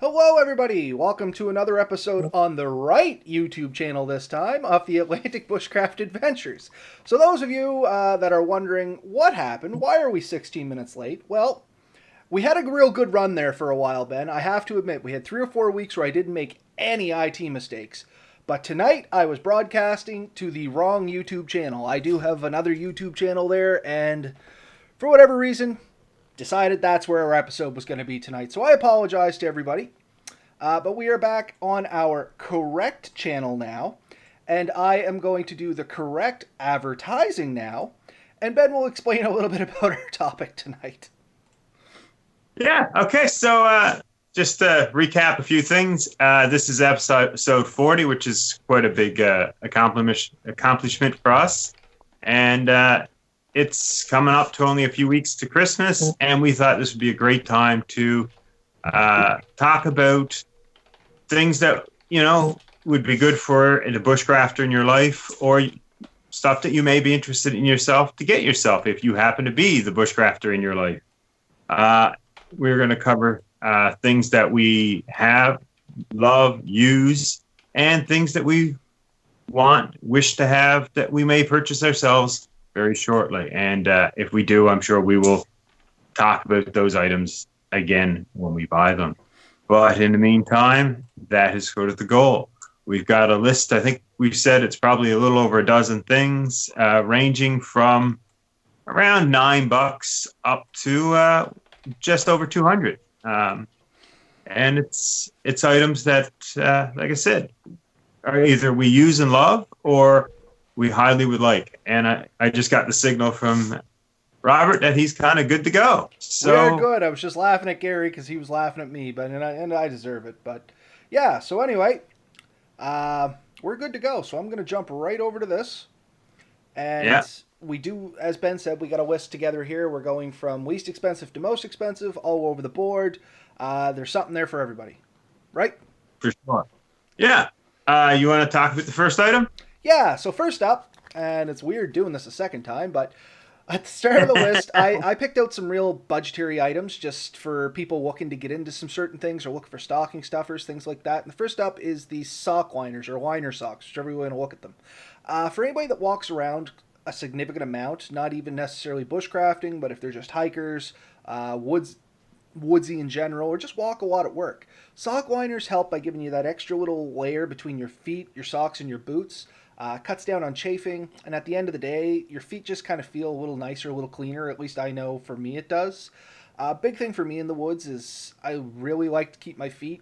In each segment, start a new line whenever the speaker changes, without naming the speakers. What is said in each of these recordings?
Hello, everybody! Welcome to another episode on the right YouTube channel this time of the Atlantic Bushcraft Adventures. So, those of you that are wondering what happened, why are we 16 minutes late? Well, we had a real good run there for a while, Ben. I have to admit, we had 3 or 4 weeks where I didn't make any IT mistakes. But tonight, I was broadcasting to the wrong YouTube channel. I do have another YouTube channel there, and for whatever reason, decided that's where our episode was going to be tonight. So I apologize to everybody. But we are back on our correct channel now. And I am going to do the correct advertising now. And Ben will explain a little bit about our topic tonight.
Yeah. Okay. So just to recap a few things. This is episode 40, which is quite a big accomplishment for us. And it's coming up to only a few weeks to Christmas. And we thought this would be a great time to talk about things that, would be good for the bushcrafter in your life, or stuff that you may be interested in yourself to get yourself if you happen to be the bushcrafter in your life. We're going to cover things that we have, love, use, and things that we wish to have that we may purchase ourselves very shortly. And if we do, I'm sure we will talk about those items again when we buy them. But in the meantime, that is sort of the goal. We've got a list. I think we've said it's probably a little over a dozen things, ranging from around $9 up to just over 200. And it's items that, like I said, are either we use and love or we highly would like. And I just got the signal from Robert that he's kind of good to go. So
we're good. I was just laughing at Gary because he was laughing at me, but and I deserve it. But yeah, so anyway, we're good to go. So I'm going to jump right over to this. And we do, as Ben said, we got a list together here. We're going from least expensive to most expensive, all over the board. There's something there for everybody, right?
For sure. Yeah. You want to talk about the first item?
Yeah. So first up, and it's weird doing this a second time, but at the start of the list, I picked out some real budgetary items just for people looking to get into some certain things or looking for stocking stuffers, things like that. And the first up is the sock liners or liner socks, whichever you want to look at them. For anybody that walks around a significant amount, not even necessarily bushcrafting, but if they're just hikers, woodsy in general, or just walk a lot at work. Sock liners help by giving you that extra little layer between your feet, your socks, and your boots. Cuts down on chafing, and at the end of the day, your feet just kind of feel a little nicer, a little cleaner. At least I know for me it does. Big thing for me in the woods is I really like to keep my feet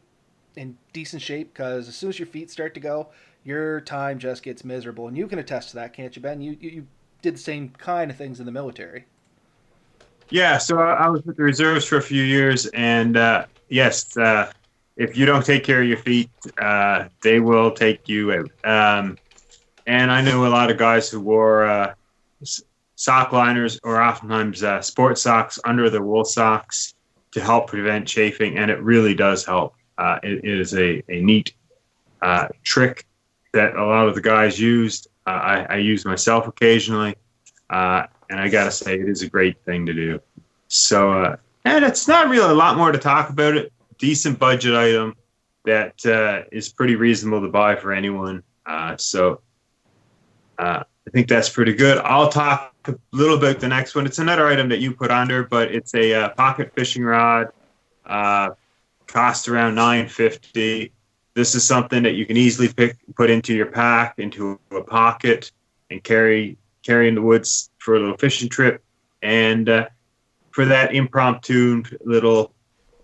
in decent shape, because as soon as your feet start to go, your time just gets miserable. And you can attest to that, can't you, Ben? You did the same kind of things in the military.
Yeah, so I was with the reserves for a few years, and yes, if you don't take care of your feet, they will take you out. And I knew a lot of guys who wore sock liners or oftentimes sports socks under their wool socks to help prevent chafing, and it really does help. It is a neat trick that a lot of the guys used. I use myself occasionally, and I gotta say, it is a great thing to do. So, and it's not really a lot more to talk about it. Decent budget item that is pretty reasonable to buy for anyone. I think that's pretty good. I'll talk a little bit the next one. It's another item that you put under, but it's a pocket fishing rod. Costs around $9.50. This is something that you can easily put into your pack, into a pocket, and carry in the woods for a little fishing trip. And for that impromptu little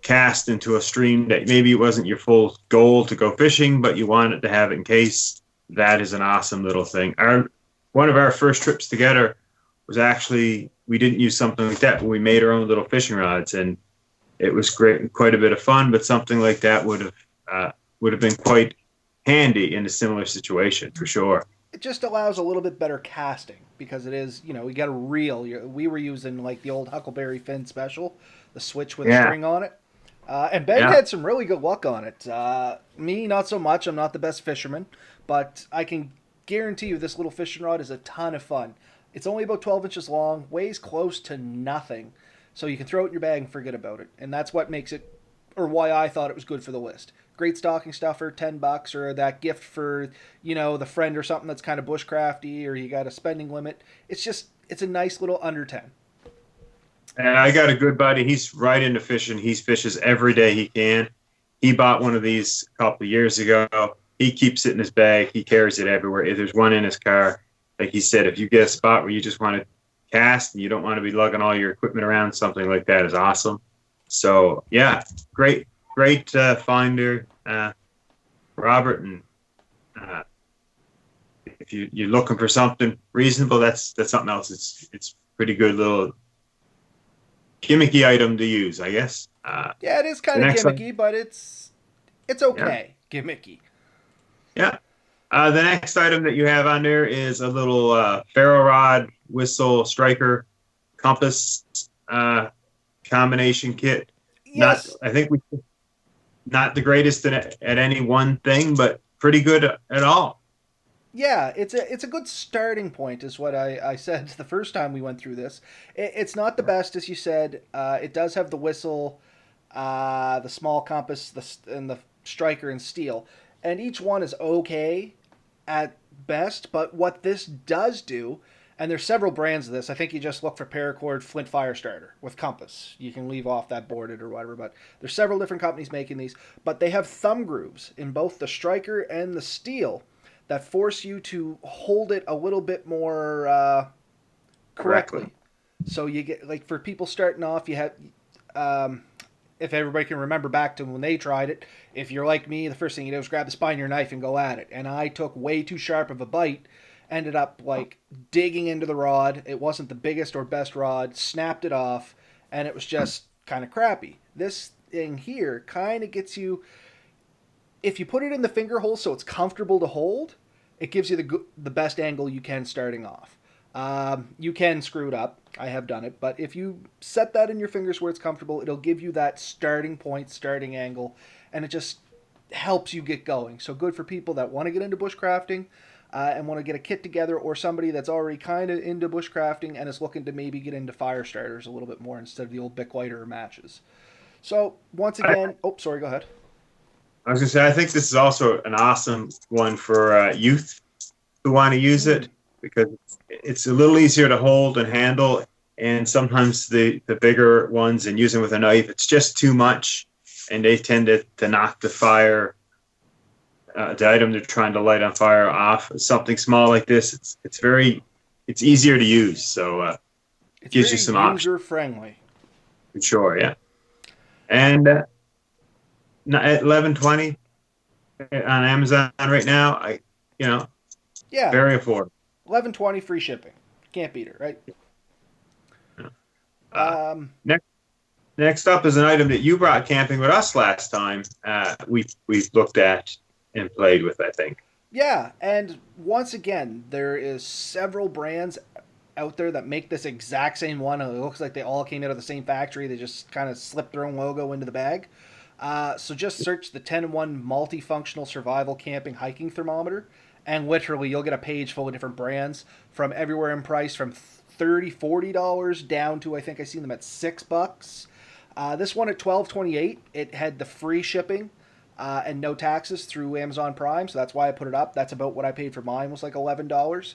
cast into a stream that maybe it wasn't your full goal to go fishing, but you wanted to have it in case, that is an awesome little thing. One of our first trips together was actually, we didn't use something like that, but we made our own little fishing rods, and it was great, quite a bit of fun. But something like that would have been quite handy in a similar situation for sure.
It just allows a little bit better casting because it is, we got a reel. We were using like the old Huckleberry Finn special, the switch with a string on it. And Ben had some really good luck on it. Me, not so much. I'm not the best fisherman, but I can guarantee you this little fishing rod is a ton of fun. It's only about 12 inches long, weighs close to nothing, so you can throw it in your bag and forget about it. And that's what makes it or why I thought it was good for the list. Great stocking stuffer, $10, or that gift for, the friend or something that's kind of bushcrafty, or you got a spending limit. It's a nice little under 10.
And I got a good buddy. He's right into fishing. He fishes every day he can. He bought one of these a couple of years ago. He keeps it in his bag. He carries it everywhere. If there's one in his car, like he said, if you get a spot where you just want to cast and you don't want to be lugging all your equipment around, something like that is awesome. So yeah, great finder, Robert. And if you're looking for something reasonable, that's something else. It's pretty good little gimmicky item to use, I guess.
Yeah, it is kind of gimmicky, but it's okay. Yeah. Gimmicky.
Yeah. The next item that you have on there is a little ferro rod, whistle, striker, compass combination kit.
Yes.
Not the greatest at any one thing, but pretty good at all.
Yeah, it's a good starting point, is what I said the first time we went through this. It's not the best, as you said. It does have the whistle, the small compass, and the striker and steel, and each one is okay at best. But what this does do, and there's several brands of this. I think you just look for paracord flint fire starter with compass. You can leave off that boarded or whatever. But there's several different companies making these. But they have thumb grooves in both the striker and the steel that force you to hold it a little bit more correctly. So you get, like, for people starting off, you have, if everybody can remember back to when they tried it, if you're like me, the first thing you do is grab the spine of your knife and go at it. And I took way too sharp of a bite, ended up like digging into the rod. It wasn't the biggest or best rod, snapped it off, and it was just kind of crappy. This thing here kind of gets you, if you put it in the finger hole so it's comfortable to hold, it gives you the best angle you can starting off. You can screw it up. I have done it. But if you set that in your fingers where it's comfortable, it'll give you that starting point, starting angle, and it just helps you get going. So good for people that want to get into bushcrafting and want to get a kit together, or somebody that's already kind of into bushcrafting and is looking to maybe get into fire starters a little bit more instead of the old Bic lighter matches. So once again, sorry, go ahead.
I was going to say, I think this is also an awesome one for youth who want to use it, because it's a little easier to hold and handle. And sometimes the bigger ones, and using with a knife, it's just too much, and they tend to knock the fire, the item they're trying to light on fire, off. Something small like this, it's easier to use. So it gives you some options.
User friendly.
Sure, yeah. And at $11.20 on Amazon right now, very affordable.
$11.20 free shipping. Can't beat it, right?
Next up is an item that you brought camping with us last time. We looked at and played with, I think.
Yeah, and once again, there is several brands out there that make this exact same one. It looks like they all came out of the same factory. They just kind of slipped their own logo into the bag. So just search the 10-in-1 multifunctional survival camping hiking thermometer, and literally you'll get a page full of different brands from everywhere in price, from $30, $40 down to, I think I seen them at $6. This one at $12.28, it had the free shipping and no taxes through Amazon Prime, so that's why I put it up. That's about what I paid for mine, was like $11.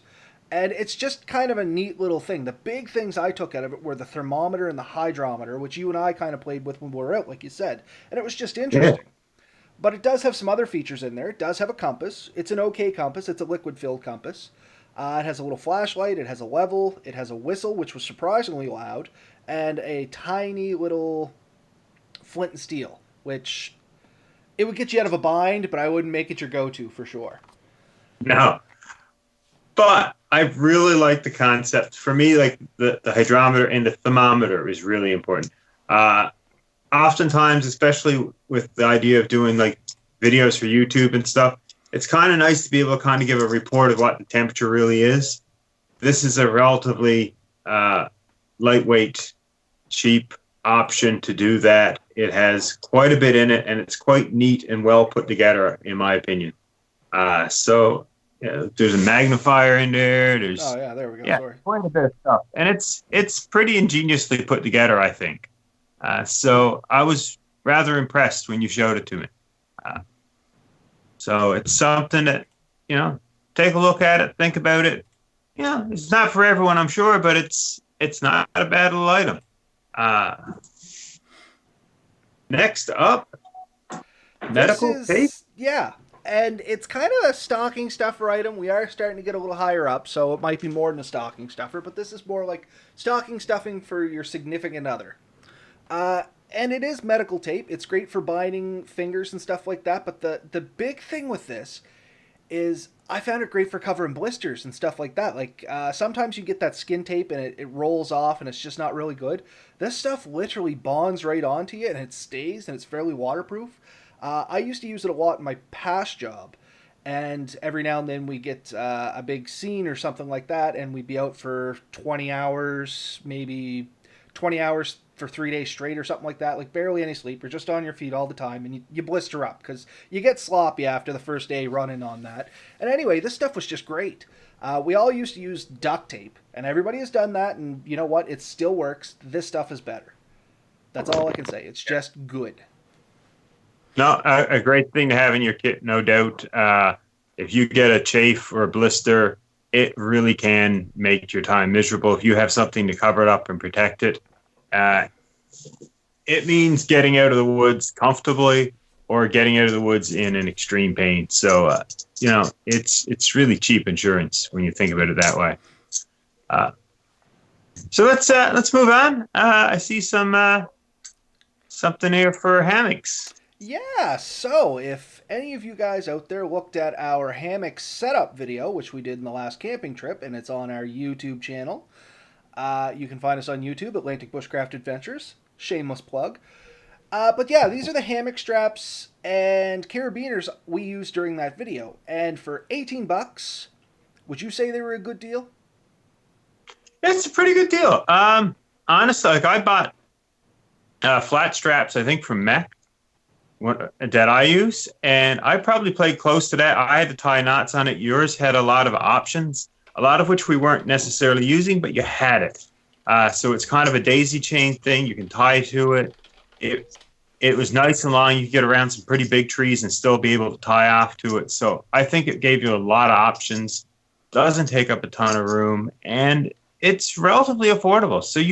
And it's just kind of a neat little thing. The big things I took out of it were the thermometer and the hydrometer, which you and I kind of played with when we were out, like you said. And it was just interesting. Yeah. But it does have some other features in there. It does have a compass. It's an okay compass. It's a liquid-filled compass. It has a little flashlight. It has a level. It has a whistle, which was surprisingly loud. And a tiny little flint and steel, which it would get you out of a bind, but I wouldn't make it your go-to for sure.
No. But I really like the concept. For me, like the hydrometer and the thermometer is really important. Oftentimes, especially with the idea of doing like videos for YouTube and stuff, it's kind of nice to be able to kind of give a report of what the temperature really is. This is a relatively lightweight, cheap option to do that. It has quite a bit in it, and it's quite neat and well put together, in my opinion. Yeah, there's a magnifier in there. There
we go.
Yeah,
sorry.
Quite a bit of stuff, and it's pretty ingeniously put together, I think. So I was rather impressed when you showed it to me. So it's something that, take a look at it, think about it. It's not for everyone, I'm sure, but it's not a bad little item. Next up, medical tape.
Yeah, and it's kind of a stocking stuffer item. We are starting to get a little higher up, so it might be more than a stocking stuffer, but this is more like stocking stuffing for your significant other. And it is medical tape. It's great for binding fingers and stuff like that, but the big thing with this is I found it great for covering blisters and stuff like that. Like, sometimes you get that skin tape and it rolls off and it's just not really good. This stuff literally bonds right onto you and it stays and it's fairly waterproof. I used to use it a lot in my past job, and every now and then we get a big scene or something like that, and we'd be out for 20 hours, maybe 20 hours for 3 days straight or something like that, like barely any sleep. You're just on your feet all the time, and you blister up because you get sloppy after the first day running on that. And anyway, this stuff was just great. We all used to use duct tape, and everybody has done that, and you know what? It still works. This stuff is better. That's all I can say. It's just good.
No, a great thing to have in your kit, no doubt. If you get a chafe or a blister, it really can make your time miserable. If you have something to cover it up and protect it, it means getting out of the woods comfortably or getting out of the woods in an extreme pain. So, it's really cheap insurance when you think about it that way. So let's move on. I see something here for hammocks.
Yeah, so if any of you guys out there looked at our hammock setup video, which we did in the last camping trip, and it's on our YouTube channel, you can find us on YouTube, Atlantic Bushcraft Adventures. Shameless plug. But yeah, these are the hammock straps and carabiners we used during that video. And for $18, would you say they were a good deal?
It's a pretty good deal. Honestly, like I bought flat straps, I think, from Mech that I use, and I probably played close to that. I had to tie knots on it. Yours had a lot of options, a lot of which we weren't necessarily using, but you had it. So it's kind of a daisy chain thing. You can tie to it. It was nice and long. You could get around some pretty big trees and still be able to tie off to it. So I think it gave you a lot of options. Doesn't take up a ton of room, and it's relatively affordable. So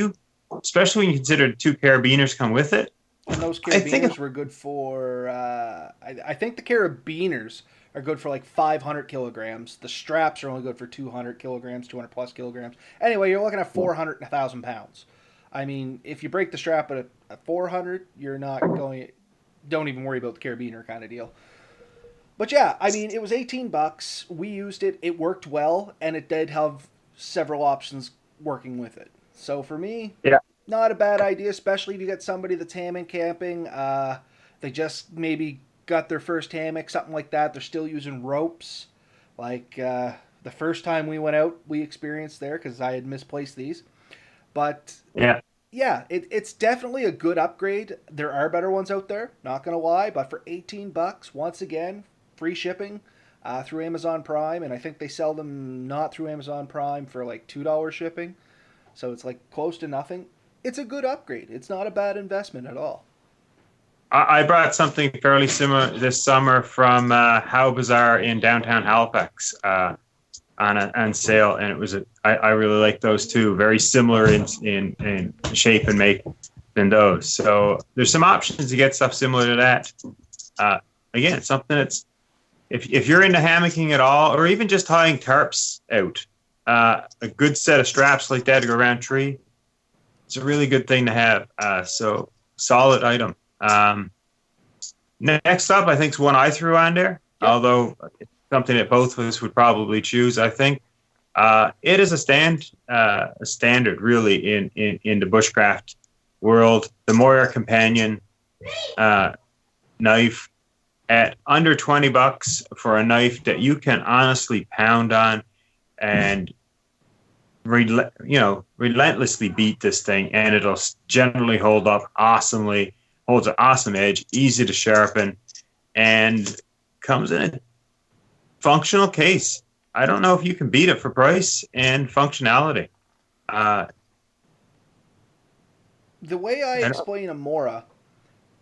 especially when you consider the 2 carabiners come with it.
And those carabiners were good for, I think the carabiners are good for like 500 kilograms. The straps are only good for 200 kilograms, 200 plus kilograms. Anyway, you're looking at 400 and 1,000 pounds. I mean, if you break the strap at 400, you're not going, don't even worry about the carabiner kind of deal. But yeah, I mean, it was $18. We used it. It worked well, and it did have several options working with it. So for me,
yeah.
Not a bad idea, especially if you get somebody that's hammond camping. They just maybe got their first hammock, something like that. They're still using ropes. Like the first time we went out, we experienced there because I had misplaced these. But yeah, it's definitely a good upgrade. There are better ones out there, not going to lie. But for $18, once again, free shipping through Amazon Prime. And I think they sell them not through Amazon Prime for like $2 shipping. So it's like close to nothing. It's a good upgrade. It's not a bad investment at all.
I brought something fairly similar this summer from How Bizarre in downtown Halifax on sale, and it was I really like those too. Very similar in shape and make than those. So there's some options to get stuff similar to that. Again, it's something that's if you're into hammocking at all, or even just tying tarps out, a good set of straps like that to go around a tree. It's a really good thing to have. So solid item. Next up, I think is one I threw on there, although it's something that both of us would probably choose. I think it is a standard really in the bushcraft world. The Moyer Companion knife at under $20 for a knife that you can honestly pound on and relentlessly beat this thing, and it'll generally hold up awesomely. Holds an awesome edge, easy to sharpen, and comes in a functional case. I don't know if you can beat it for price and functionality.
The way I explain a Mora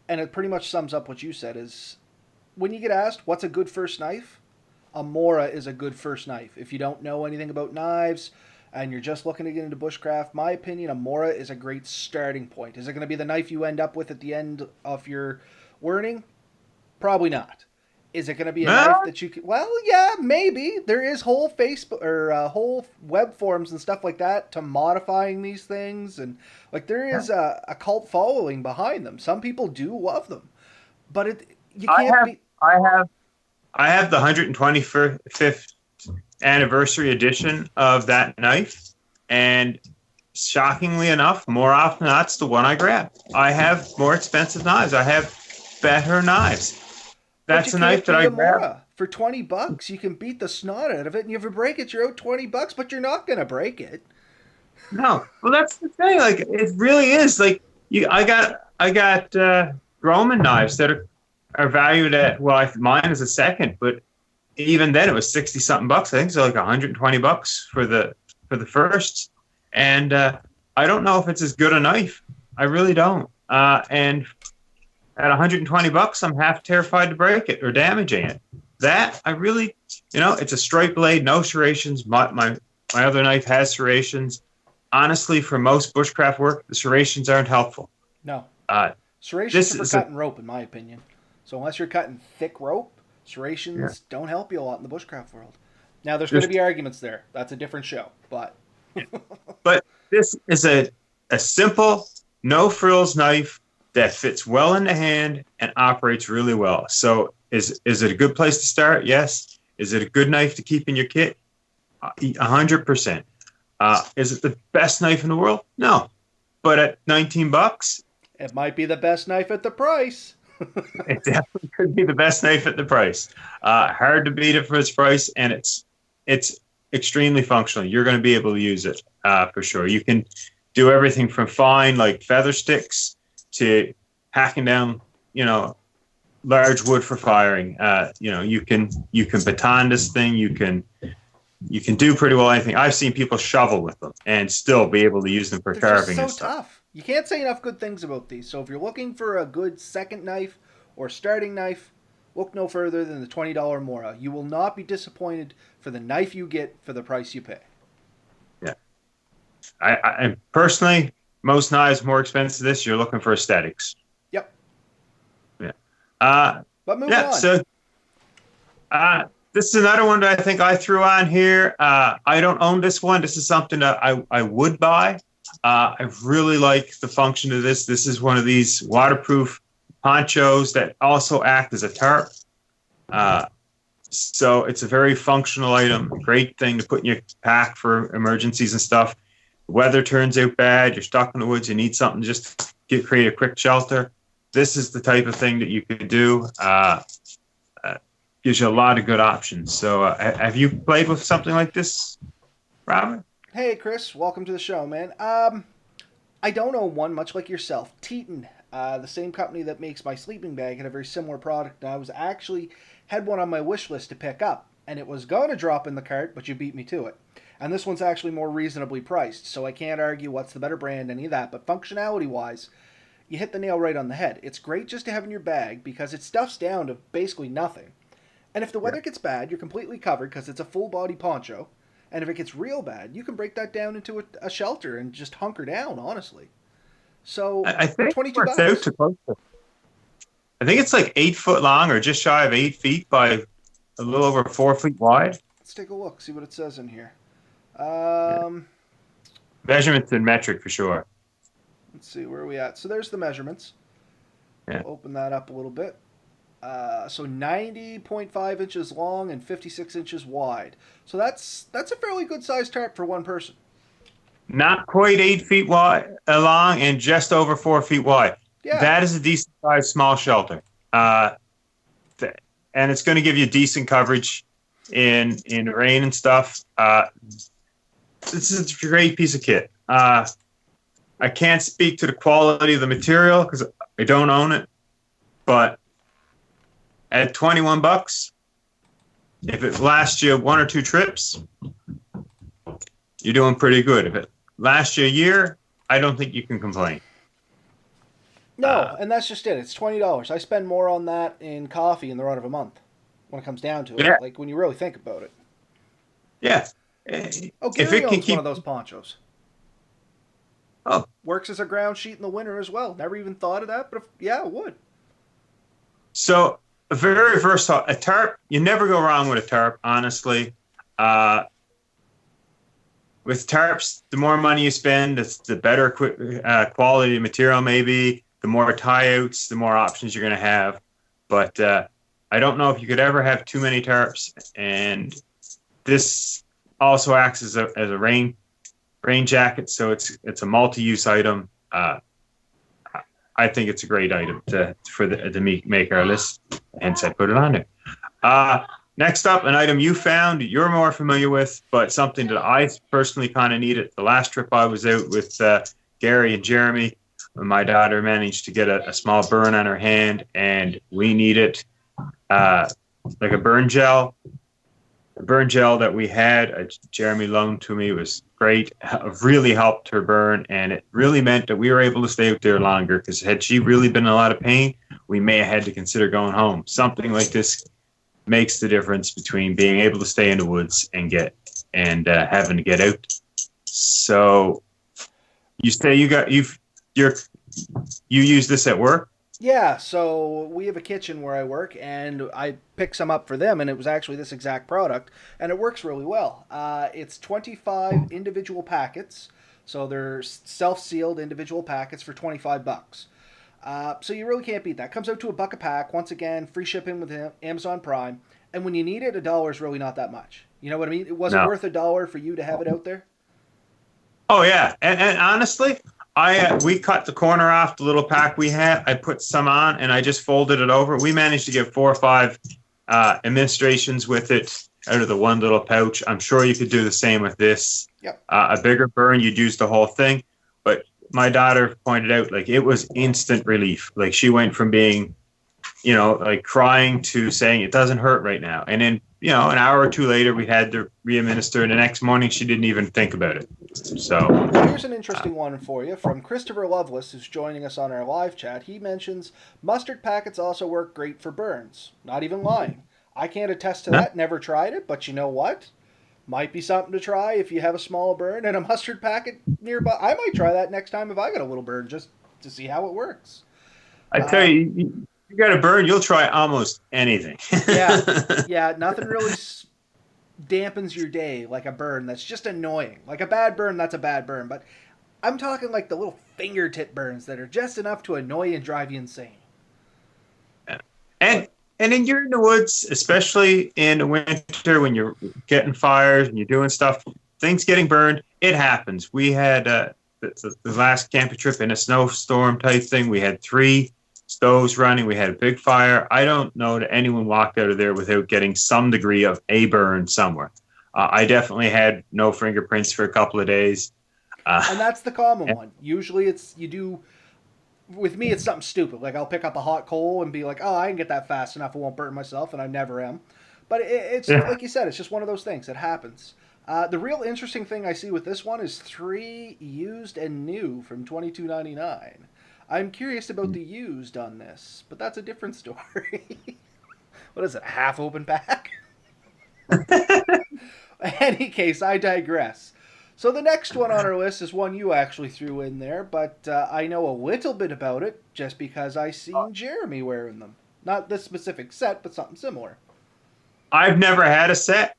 and it pretty much sums up what you said, is when you get asked what's a good first knife, a Mora is a good first knife. If you don't know anything about knives and you're just looking to get into bushcraft, my opinion, a Mora is a great starting point. Is it going to be the knife you end up with at the end of your learning? Probably not. Is it going to be a knife
No,
that you can? Well, yeah, maybe. There is whole Facebook or whole web forums and stuff like that to modifying these things, and like there is a cult following behind them. Some people do love them, but you
I
can't
have,
be.
I have, I have the 125th anniversary edition of that knife, and shockingly enough, more often than not, it's the one I grab. I have more expensive knives. I have better knives.
But you
That's a
can't
knife that
beat
I
a
grab.
Mora for $20. You can beat the snot out of it, and if you break it, you're out $20. But you're not gonna break it.
No, well, that's the thing. Like, it really is. Like, I got Roman knives that are valued at, well, mine is a second, but even then it was 60 something bucks. I think it's like 120 bucks for the first. And I don't know if it's as good a knife. I really don't. And at 120 bucks, I'm half terrified to break it or damaging it. That I really, it's a straight blade, no serrations. My other knife has serrations. Honestly, for most bushcraft work, the serrations aren't helpful.
No.
Uh,
Serrations
this
are for
is a
cutting rope, in my opinion. So unless you're cutting thick rope,
yeah,
serrations don't help you a lot in the bushcraft world. Now, there's going to
just
be arguments there. That's a different show. But
but this is a simple, no frills knife that fits well in the hand and operates really well. So is it a good place to start? Yes. Is it a good knife to keep in your kit? 100%. Is it the best knife in the world? No. But at 19 bucks,
it might be the best knife at the price.
it definitely could be the best knife at the price. Hard to beat it for its price, and it's extremely functional. You're going to be able to use it for sure. You can do everything from fine, like feather sticks, to hacking down, large wood for firing. You can baton this thing. You can do pretty well anything. I've seen people shovel with them and still be able to use them for
They're just
carving
so
and stuff.
tough. You can't say enough good things about these. So if you're looking for a good second knife or starting knife, look no further than the $20 Mora. You will not be disappointed for the knife you get for the price you pay.
Yeah, I personally, most knives more expensive than this. You're looking for aesthetics.
Yep.
Yeah.
But moving
Yeah.
on.
So this is another one that I think I threw on here. I don't own this one. This is something that I would buy. I really like the function of this. This is one of these waterproof ponchos that also act as a tarp. So it's a very functional item. Great thing to put in your pack for emergencies and stuff. The weather turns out bad. You're stuck in the woods. You need something just to create a quick shelter. This is the type of thing that you could do. Gives you a lot of good options. So have you played with something like this, Robert?
Hey, Chris. Welcome to the show, man. I don't own one, much like yourself. Teton, the same company that makes my sleeping bag, had a very similar product. I was actually had one on my wish list to pick up, and it was going to drop in the cart, but you beat me to it. And this one's actually more reasonably priced, so I can't argue what's the better brand, any of that. But functionality-wise, you hit the nail right on the head. It's great just to have in your bag because it stuffs down to basically nothing. And if the weather gets bad, you're completely covered because it's a full-body poncho. And if it gets real bad, you can break that down into a shelter and just hunker down, honestly. So,
I think it
22
works out
bucks.
to close to. I think it's like 8 foot long or just shy of 8 feet by a little over 4 feet wide.
Let's take a look, see what it says in here.
Yeah. Measurements in metric for sure.
Let's see, where are we at? So there's the measurements.
Yeah.
We'll open that up a little bit. So 90.5 inches long and 56 inches wide. So that's a fairly good sized tarp for one person.
Not quite 8 feet wide, long, and just over 4 feet wide.
Yeah.
That is a decent sized small shelter. And it's going to give you decent coverage in rain and stuff. This is a great piece of kit. I can't speak to the quality of the material because I don't own it, but at 21 bucks, if it lasts you 1 or 2 trips, you're doing pretty good. If it lasts you a year, I don't think you can complain.
No, and that's just it. It's $20. I spend more on that in coffee in the run of a month when it comes down to it.
Yeah,
Like when you really think about it.
yeah.
Oh,
If
Gary
it can
owns one
keep,
of those ponchos.
oh,
Works as a ground sheet in the winter as well. Never even thought of that, but if, yeah, it would.
so a very versatile. A tarp, you never go wrong with a tarp, honestly. Uh, with tarps, the more money you spend, the better quality material maybe. The more tie outs, the more options you're going to have. But I don't know if you could ever have too many tarps. And this also acts as a rain jacket, so it's a multi-use item. I think it's a great item to make our list, hence I put it on there. Next up, an item you found you're more familiar with, but something that I personally kind of needed. The last trip I was out with Gary and Jeremy, my daughter managed to get a small burn on her hand, and we needed like a burn gel. The burn gel that we had, Jeremy loaned to me, was great. Really helped her burn, and it really meant that we were able to stay out there longer. Because had she really been in a lot of pain, we may have had to consider going home. Something like this makes the difference between being able to stay in the woods and having to get out. So, you say you use this at work?
Yeah, so we have a kitchen where I work, and I picked some up for them, and it was actually this exact product, and it works really well. It's 25 individual packets, so they're self-sealed individual packets for $25. So you really can't beat that. Comes out to $1 a pack. Once again, free shipping with Amazon Prime, and when you need it, $1 is really not that much. You know what I mean? Was it
No.
worth $1 for you to have it out there?
Oh yeah, and honestly, we cut the corner off the little pack we had. I put some on, and I just folded it over. We managed to get 4 or 5 administrations with it out of the one little pouch. I'm sure you could do the same with this.
Yep.
A bigger burn, you'd use the whole thing. But my daughter pointed out, like, it was instant relief. Like, she went from being, like crying to saying it doesn't hurt right now. And then, an hour or two later, we had to re-administer. And the next morning, she didn't even think about it. So
Well, here's an interesting one for you from Christopher Lovelace, who's joining us on our live chat. He mentions mustard packets also work great for burns. Not even lying. I can't attest to that. Never tried it, but you know what? Might be something to try if you have a small burn and a mustard packet nearby. I might try that next time if I got a little burn just to see how it works.
I tell you got a burn, you'll try almost anything.
Yeah, nothing really dampens your day like a burn that's just annoying. Like a bad burn, that's a bad burn. But I'm talking like the little fingertip burns that are just enough to annoy and drive you insane.
And then you're in the woods, especially in the winter when you're getting fires and you're doing stuff, things getting burned, it happens. We had the last camping trip in a snowstorm type thing. We had 3 stoves running. We had a big fire. I don't know that anyone walked out of there without getting some degree of a burn somewhere. I definitely had no fingerprints for a couple of days.
And that's the common one. Usually with me, it's something stupid. Like I'll pick up a hot coal and be like, oh, I can get that fast enough. I won't burn myself, and I never am. But it's like you said, it's just one of those things. It happens. The real interesting thing I see with this one is 3 used and new from $22.99. I'm curious about the used on this, but that's a different story. What is it, a half open pack? Any case, I digress. So the next one on our list is one you actually threw in there, but I know a little bit about it just because I seen Jeremy wearing them. Not this specific set, but something similar.
I've never had a set.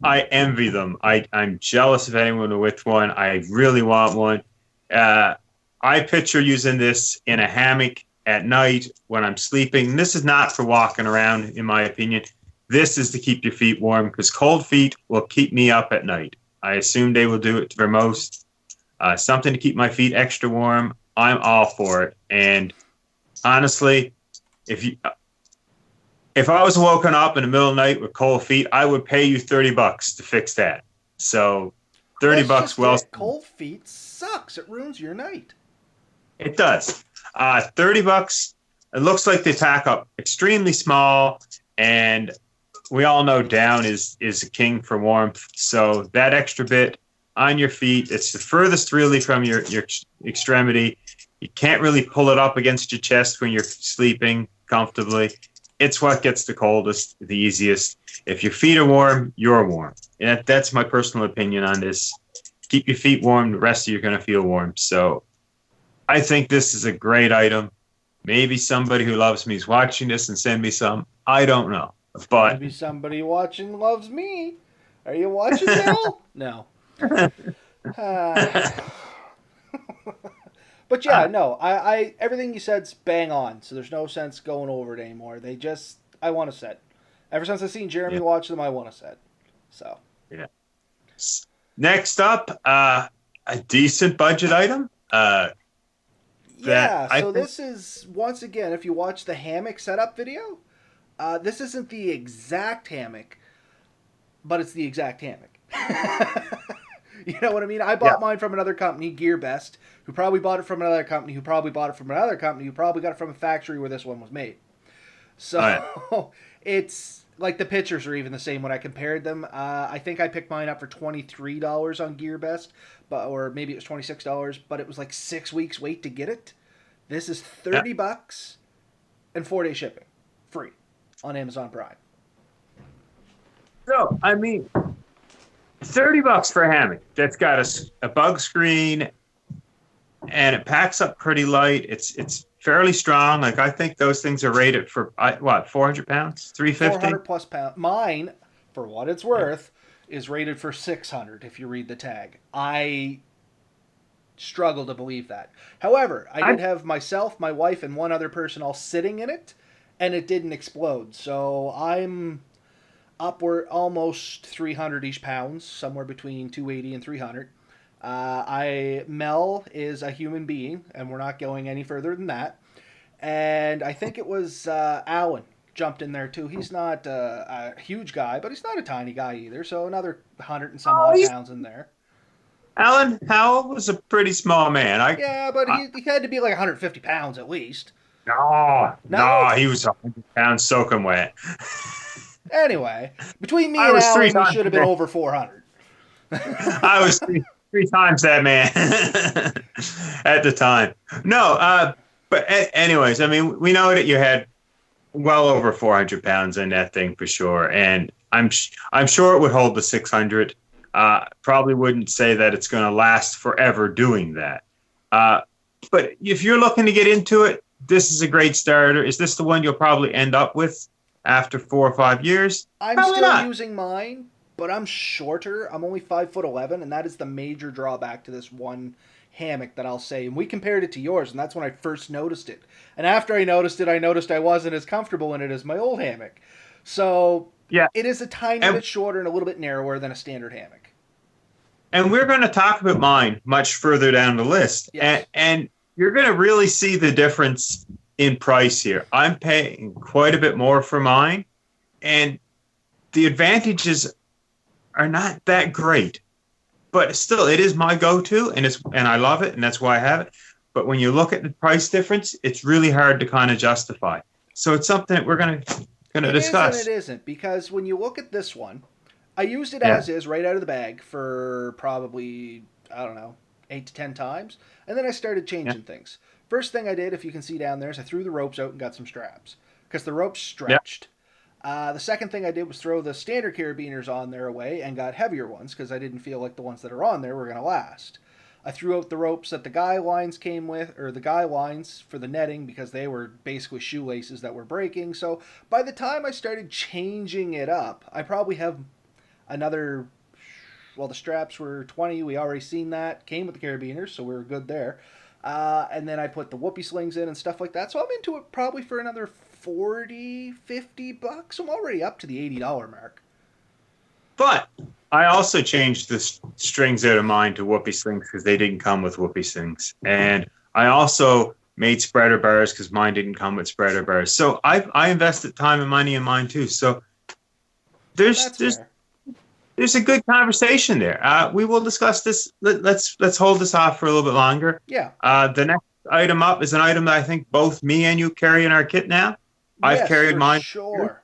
I envy them. I'm jealous of anyone with one. I really want one. I picture using this in a hammock at night when I'm sleeping. This is not for walking around, in my opinion. This is to keep your feet warm because cold feet will keep me up at night. I assume they will do it for most. Something to keep my feet extra warm. I'm all for it. And honestly, if I was woken up in the middle of the night with cold feet, I would pay you $30 to fix that. So $30 well.
Cold feet sucks. It ruins your night.
It does. $30. It looks like they pack up extremely small, and we all know down is a king for warmth. So that extra bit on your feet, it's the furthest really from your extremity. You can't really pull it up against your chest when you're sleeping comfortably. It's what gets the coldest, the easiest. If your feet are warm, you're warm. And that's my personal opinion on this. Keep your feet warm, the rest of you are going to feel warm. So I think this is a great item. Maybe somebody who loves me is watching this and send me some. I don't know. But
Maybe somebody watching loves me. Are you watching, Bill? No. But yeah, no, I everything you said's bang on, so there's no sense going over it anymore. I want a set. Ever since I seen Jeremy
yeah,
watch them, I want a set. So
yeah. Next up, a decent budget item. That
yeah,
I
so
think,
this is once again, if you watch the hammock setup video, this isn't the exact hammock, but it's the exact hammock. You know what I mean? I
yeah.
bought mine from another company, GearBest, who probably bought it from another company, who probably bought it from another company, who probably got it from a factory where this one was made.
All right.
So it's like the pictures are even the same when I compared them. I think I picked mine up for $23 on GearBest, or maybe it was $26, but it was like 6 weeks wait to get it. This is
Yeah.
$30 and 4-day shipping, free on Amazon Prime.
So I mean, $30 for a hammock that's got a bug screen and it packs up pretty light. It's fairly strong. Like I think those things are rated for what, 400 pounds, 350.
400 plus pounds. Mine, for what it's worth, is rated for 600 if you read the tag. I struggle to believe that. However, I did have myself, my wife, and one other person all sitting in it, and it didn't explode. So I'm upward almost 300 each pounds, somewhere between 280 and 300. Mel is a human being, and we're not going any further than that. And I think it was Alan jumped in there too. He's not a huge guy, but he's not a tiny guy either. So another 100 and some odd pounds in there.
Alan Howell was a pretty small man.
Yeah, but he had to be like 150 pounds at least.
No, he was 100 pounds soaking wet.
Anyway, between me
I
and
was three
Alan, we
times
should have been
that.
over 400.
I was three times that man at the time. No, but anyways, I mean, we know that you had well over 400 pounds in that thing for sure, and I'm sure it would hold the 600. Probably wouldn't say that it's going to last forever doing that. But if you're looking to get into it, this is a great starter. Is this the one you'll probably end up with after 4 or 5 years?
I'm
Probably
still
not.
using mine, but I'm shorter. I'm only 5'11", and that is the major drawback to this one hammock that I'll say. And we compared it to yours, and that's when I first noticed it. And after I noticed it, I noticed I wasn't as comfortable in it as my old hammock. So
Yeah,
it is a tiny
and
bit shorter and a little bit narrower than a standard hammock.
and we're going to talk about mine much further down the list,
Yes.
and you're going to really see the difference in price here. I'm paying quite a bit more for mine, and the advantages are not that great. But still, it is my go-to, and I love it, and that's why I have it. But when you look at the price difference, it's really hard to kind of justify. So it's something that we're going to discuss.
It is and it isn't, because when you look at this one, I used it
Yeah.
as is right out of the bag for probably, I don't know, 8 to 10 times. And then I started changing things. First thing I did, if you can see down there, is I threw the ropes out and got some straps because the ropes
Yeah.
stretched. The second thing I did was throw the standard carabiners on there away and got heavier ones because I didn't feel like the ones that are on there were going to last. I threw out the ropes that the guy lines came with, or the guy lines for the netting, because they were basically shoelaces that were breaking. So by the time I started changing it up, I probably have another. Well, the straps were 20. We already seen that. Came with the carabiners, so we were good there. And then I put the whoopee slings in and stuff like that. So I'm into it probably for another 40, 50 bucks. I'm already up to the $80 mark.
But I also changed the strings out of mine to whoopee slings because they didn't come with whoopee slings. And I also made spreader bars because mine didn't come with spreader bars. So I invested time and money in mine too. So
That's
there's
fair.
there's a good conversation there. We will discuss this. Let's hold this off for a little bit longer.
Yeah.
The next item up is an item that I think both me and you carry in our kit now. I've
Yes,
carried
for
mine.
sure.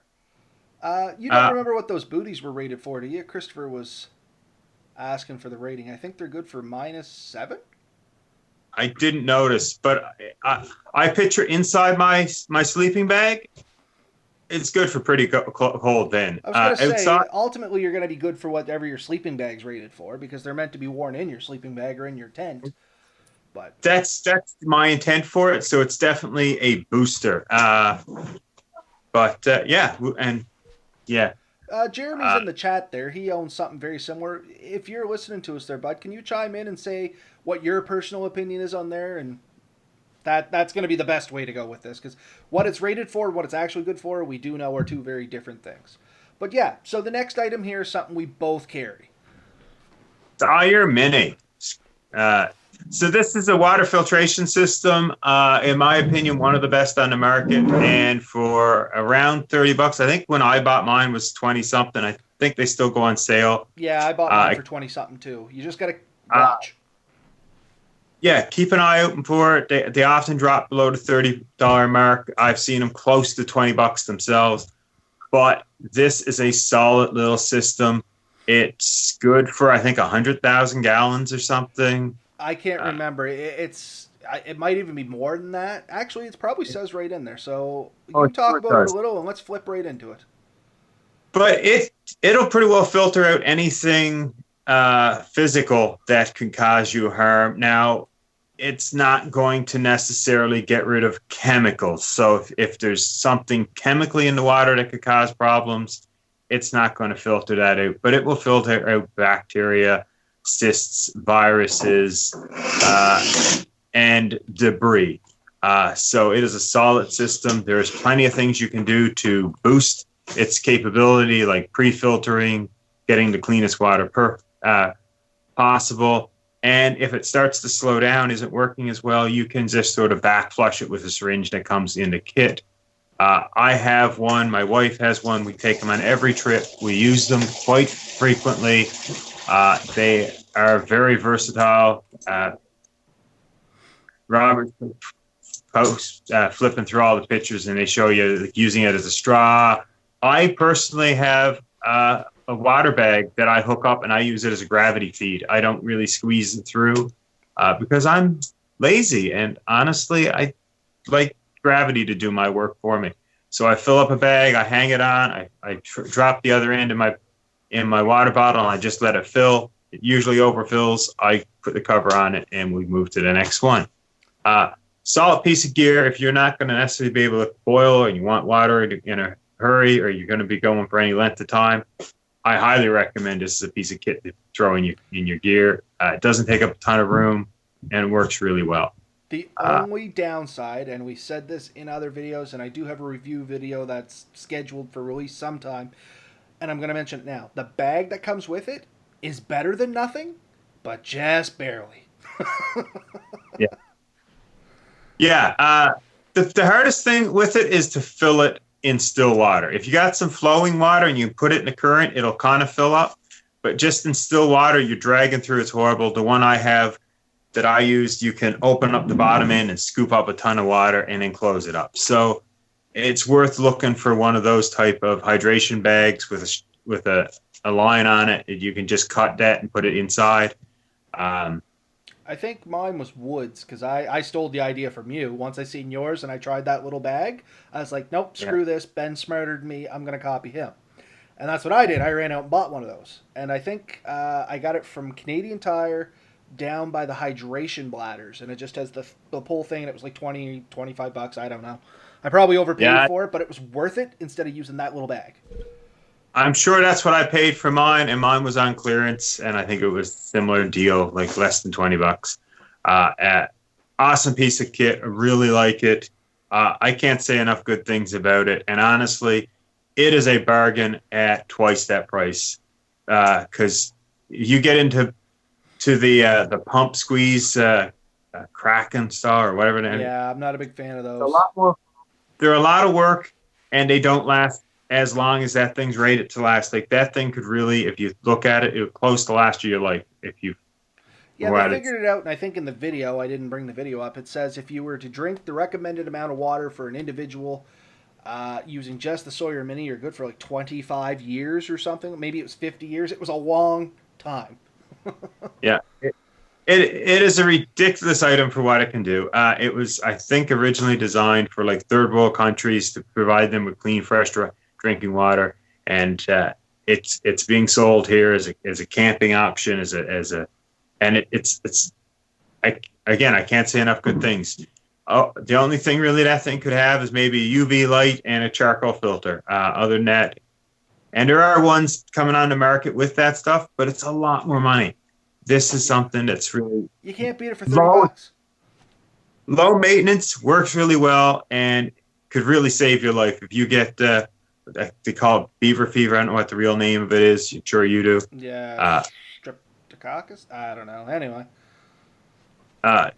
You don't remember what those booties were rated for, do you? Christopher was asking for the rating. I think they're good for -7.
I didn't notice, but I picture inside my sleeping bag. It's good for pretty cold then.
I was going to
Outside,
say, ultimately, you're going to be good for whatever your sleeping bag's rated for because they're meant to be worn in your sleeping bag or in your tent. But
that's my intent for it. So it's definitely a booster. But yeah, and yeah,
Jeremy's
uh,
in the chat there. He owns something very similar. If you're listening to us there, bud, can you chime in and say what your personal opinion is on there? And that's going to be the best way to go with this because what it's rated for, what it's actually good for, we do know are two very different things. But yeah, so the next item here is something we both carry.
Dyer Mini. Uh, so this is a water filtration system. In my opinion, one of the best on the market, and for around $30. I think when I bought mine was 20 something. I think they still go on sale.
Yeah, I bought mine for 20 something too. You just got to
Uh,
watch.
yeah, keep an eye open for it. They often drop below the $30 mark. I've seen them close to $20 themselves. But this is a solid little system. It's good for I think 100,000 gallons or something.
I can't
Uh,
remember. It might even be more than that. Actually, it probably says right in there. So
oh,
you
it
talk
sure
about it a
does.
little and let's flip right into it.
But it'll pretty well filter out anything physical that can cause you harm. Now, it's not going to necessarily get rid of chemicals. So if there's something chemically in the water that could cause problems, it's not going to filter that out. But it will filter out bacteria, cysts, viruses, and debris. So it is a solid system. There's plenty of things you can do to boost its capability, like pre-filtering, getting the cleanest water possible. And if it starts to slow down, isn't working as well, you can just sort of back flush it with a syringe that comes in the kit. I have one. My wife has one. We take them on every trip. We use them quite frequently. They are very versatile. Robert post flipping through all the pictures, and they show you like, using it as a straw. I personally have a water bag that I hook up, and I use it as a gravity feed. I don't really squeeze it through because I'm lazy, and honestly, I like gravity to do my work for me. So I fill up a bag, I hang it on, I drop the other end in my water bottle, and I just let it fill. It usually overfills. I put the cover on it, and we move to the next one. Solid piece of gear. If you're not going to necessarily be able to boil and you want water in a hurry, or you're going to be going for any length of time, I highly recommend this as a piece of kit to throw in your gear. It doesn't take up a ton of room and it works really well.
The only downside, and we said this in other videos, and I do have a review video that's scheduled for release sometime, and I'm going to mention it now. The bag that comes with it is better than nothing, but just barely.
Yeah. Yeah. The hardest thing with it is to fill it in still water. If you got some flowing water and you put it in the current, it'll kind of fill up. But just in still water, you're dragging through. It's horrible. The one I have that I used, you can open up the bottom end and scoop up a ton of water and then close it up. So it's worth looking for one of those type of hydration bags with a line on it. You can just cut that and put it inside.
I think mine was Woods because I stole the idea from you. Once I seen yours and I tried that little bag, I was like, nope,
Yeah.
screw this. Ben smarter than me. I'm going to copy him. And that's what I did. I ran out and bought one of those. And I think I got it from Canadian Tire down by the hydration bladders. And it just has the pull thing. And it was like 20, $25. I don't know. I probably overpaid
Yeah,
for it, but it was worth it instead of using that little bag.
I'm sure that's what I paid for mine, and mine was on clearance, and I think it was a similar deal, like less than $20. Awesome piece of kit. I really like it. I can't say enough good things about it, and honestly, it is a bargain at twice that price. Because you get into the pump squeeze Kraken style or whatever.
Yeah, I'm not a big fan of
A
those.
lot more. They're a lot of work, and they don't last as long as that thing's rated to last. Like that thing could really, if you look at it, it would close to last year. Like if you
Yeah,
were
they
at it.
figured it out, and I think in the video, I didn't bring the video up, it says if you were to drink the recommended amount of water for an individual using just the Sawyer Mini, you're good for like 25 years or something. Maybe it was 50 years. It was a long time.
Yeah, It is a ridiculous item for what it can do. It was, I think, originally designed for like third world countries to provide them with clean, fresh drinking water, and it's being sold here as a camping option, and it's again, I can't say enough good things. Oh, the only thing really that thing could have is maybe a UV light and a charcoal filter. Other than that, and there are ones coming on the market with that stuff, but it's a lot more money. This is something that's really
You can't beat it for 30
low
bucks.
low maintenance, works really well, and could really save your life if you get they call it beaver fever. I don't know what the real name of it is. I'm sure you do.
Yeah,
Uh,
streptococcus? I don't know. Anyway.
uh,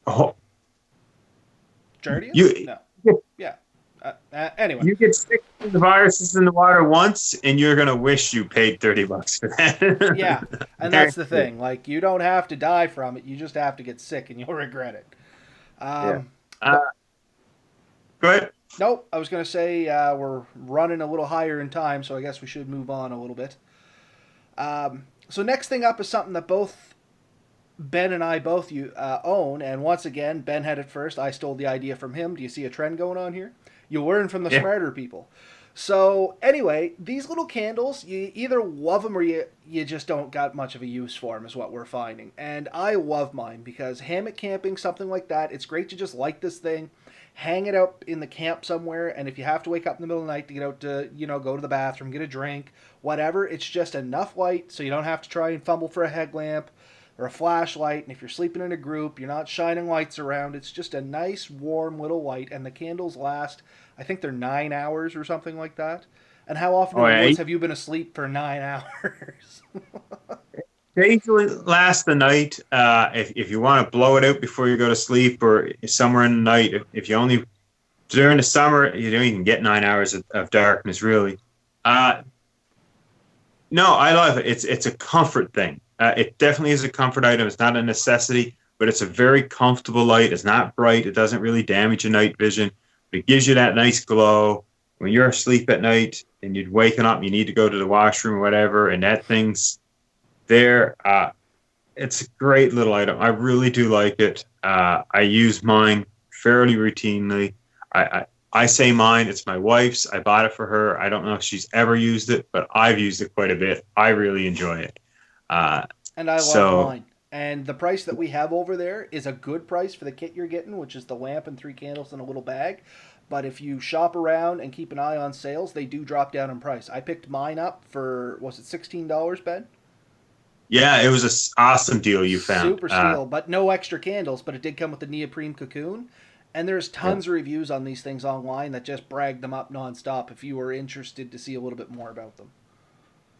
oh,
Jardius?
you
No. Yeah. Anyway.
you get sick with the viruses in the water once, and you're gonna wish you paid $30 for that.
Yeah, and that's the thing. Like, you don't have to die from it. You just have to get sick, and you'll regret it.
Yeah. Uh, Go ahead.
Nope, I was going to say we're running a little higher in time, so I guess we should move on a little bit. So next thing up is something that both Ben and I both own, and once again, Ben had it first. I stole the idea from him. Do you see a trend going on here? You learn from the smarter people. So anyway, these little candles, you either love them or you just don't got much of a use for them, is what we're finding. And I love mine because hammock camping, something like that, it's great to just light this thing, hang it up in the camp somewhere, and if you have to wake up in the middle of the night to get out to, go to the bathroom, get a drink, whatever, it's just enough light so you don't have to try and fumble for a headlamp or a flashlight. And if you're sleeping in a group, you're not shining lights around. It's just a nice, warm little light, and the candles last, I think they're 9 hours or something like that. And how often in the woods have you been asleep for 9 hours?
They usually last the night. If you want to blow it out before you go to sleep or somewhere in the night, if you only during the summer, you don't even get 9 hours of darkness really. No, I love it. It's a comfort thing. It definitely is a comfort item. It's not a necessity, but it's a very comfortable light. It's not bright. It doesn't really damage your night vision. But it gives you that nice glow when you're asleep at night and you're waking up. You need to go to the washroom or whatever, and that thing's there. It's a great little item. I really do like it. I use mine fairly routinely. I say mine. It's my wife's. I bought it for her. I don't know if she's ever used it, but I've used it quite a bit. I really enjoy it.
And I love mine. And the price that we have over there is a good price for the kit you're getting, which is the lamp and 3 candles in a little bag. But if you shop around and keep an eye on sales, they do drop down in price. I picked mine up for, was it $16, Ben?
Yeah, it was an awesome deal you found.
Super steal, but no extra candles. But it did come with the neoprene cocoon. And there's tons of reviews on these things online that just brag them up nonstop if you were interested to see a little bit more about them.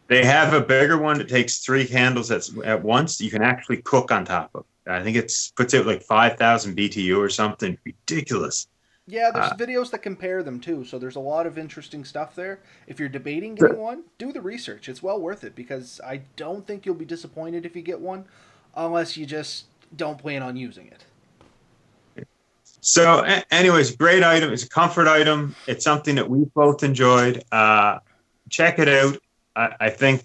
They have a bigger one that takes 3 candles at once. You can actually cook on top of. I think it puts out like 5,000 BTU or something ridiculous.
Yeah, there's videos that compare them too, so there's a lot of interesting stuff there. If you're debating getting one, do the research. It's well worth it because I don't think you'll be disappointed if you get one, unless you just don't plan on using it.
So, anyways, great item. It's a comfort item. It's something that we both enjoyed. Check it out. I think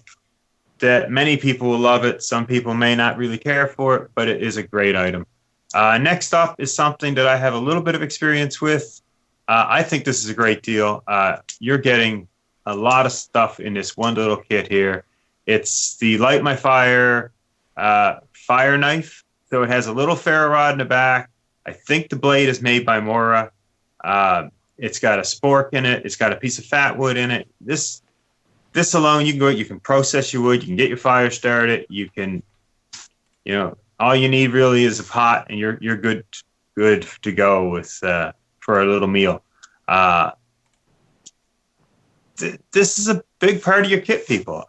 that many people will love it. Some people may not really care for it, but it is a great item. Next up is something that I have a little bit of experience with. I think this is a great deal. You're getting a lot of stuff in this one little kit here. It's the Light My Fire fire knife. So it has a little ferro rod in the back. I think the blade is made by Mora. It's got a spork in it. It's got a piece of fat wood in it. This alone, you can go. You can process your wood. You can get your fire started. You can, all you need really is a pot, and you're good to go with for a little meal. This is a big part of your kit, people.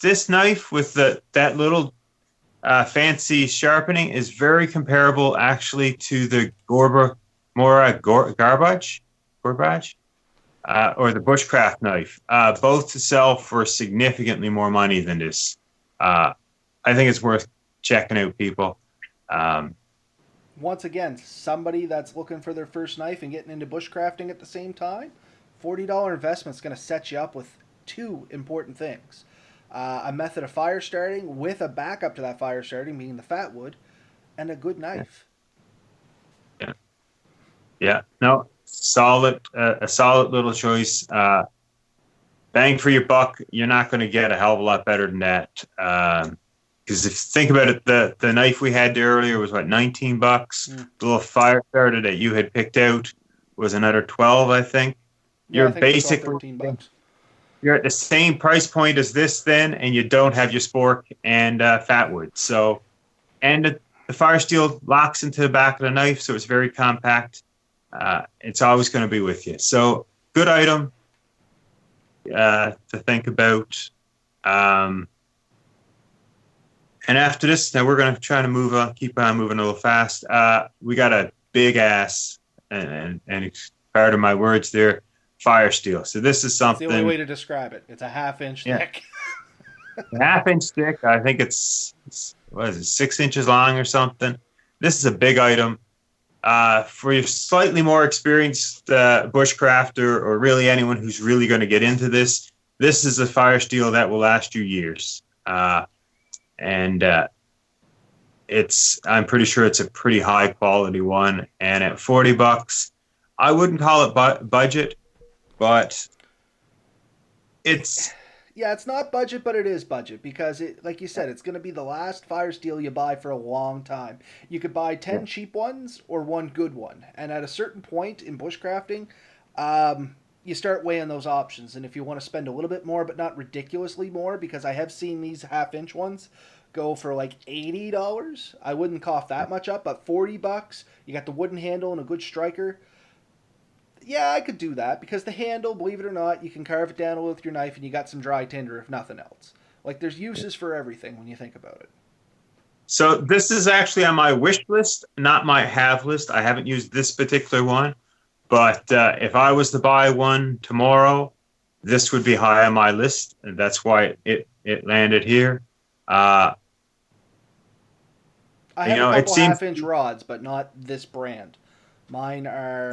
This knife with that little fancy sharpening is very comparable, actually, to the Mora Garbage, or the Bushcraft knife. Both to sell for significantly more money than this. I think it's worth checking out, people.
Once again, somebody that's looking for their first knife and getting into bushcrafting at the same time, $40 investment is going to set you up with 2 important things. a method of fire starting with a backup to that fire starting, being the fat wood, and a good knife.
Yeah. Yeah. No, solid, a solid little choice. Bang for your buck. You're not going to get a hell of a lot better than that. Because if you think about it, the knife we had there earlier was what, $19. The little fire starter that you had picked out was another 12, I think.
Yeah,
You're
I think it was about
basically
$13.
you're at the same price point as this then, and you don't have your spork and fat wood. So, and the fire steel locks into the back of the knife, so it's very compact. It's always going to be with you. So, good item to think about. And after this, now we're going to try to move on, keep on moving a little fast. We got a big ass, and part of my words there, fire steel. So this is
That's the
something.
only way to describe it. It's a half-inch thick.
A half-inch thick. I think it's what is it, 6 inches long or something. This is a big item. For your slightly more experienced bushcrafter, or really anyone who's really going to get into this, this is a fire steel that will last you years. And I'm pretty sure it's a pretty high quality one. And at $40, I wouldn't call it budget, but it's.
Yeah, it's not budget, but it is budget because it, like you said, it's going to be the last fire steel you buy for a long time. You could buy 10 cheap ones or one good one, and at a certain point in bushcrafting, you start weighing those options. And if you want to spend a little bit more, but not ridiculously more, because I have seen these half-inch ones go for like $80. I wouldn't cough that much up, but $40, you got the wooden handle and a good striker. Yeah, I could do that because the handle, believe it or not, you can carve it down with your knife and you got some dry tinder if nothing else. Like there's uses for everything when you think about it.
So this is actually on my wish list, not my have list. I haven't used this particular one, but if I was to buy one tomorrow, this would be high on my list, and that's why it landed here.
I have a couple half-inch rods, but not this brand. Mine are.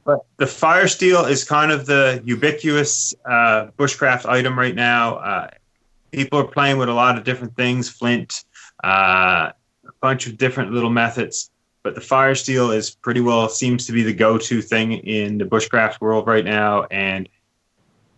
But the fire steel is kind of the ubiquitous bushcraft item right now. People are playing with a lot of different things, flint, a bunch of different little methods. But the fire steel is pretty well seems to be the go-to thing in the bushcraft world right now. And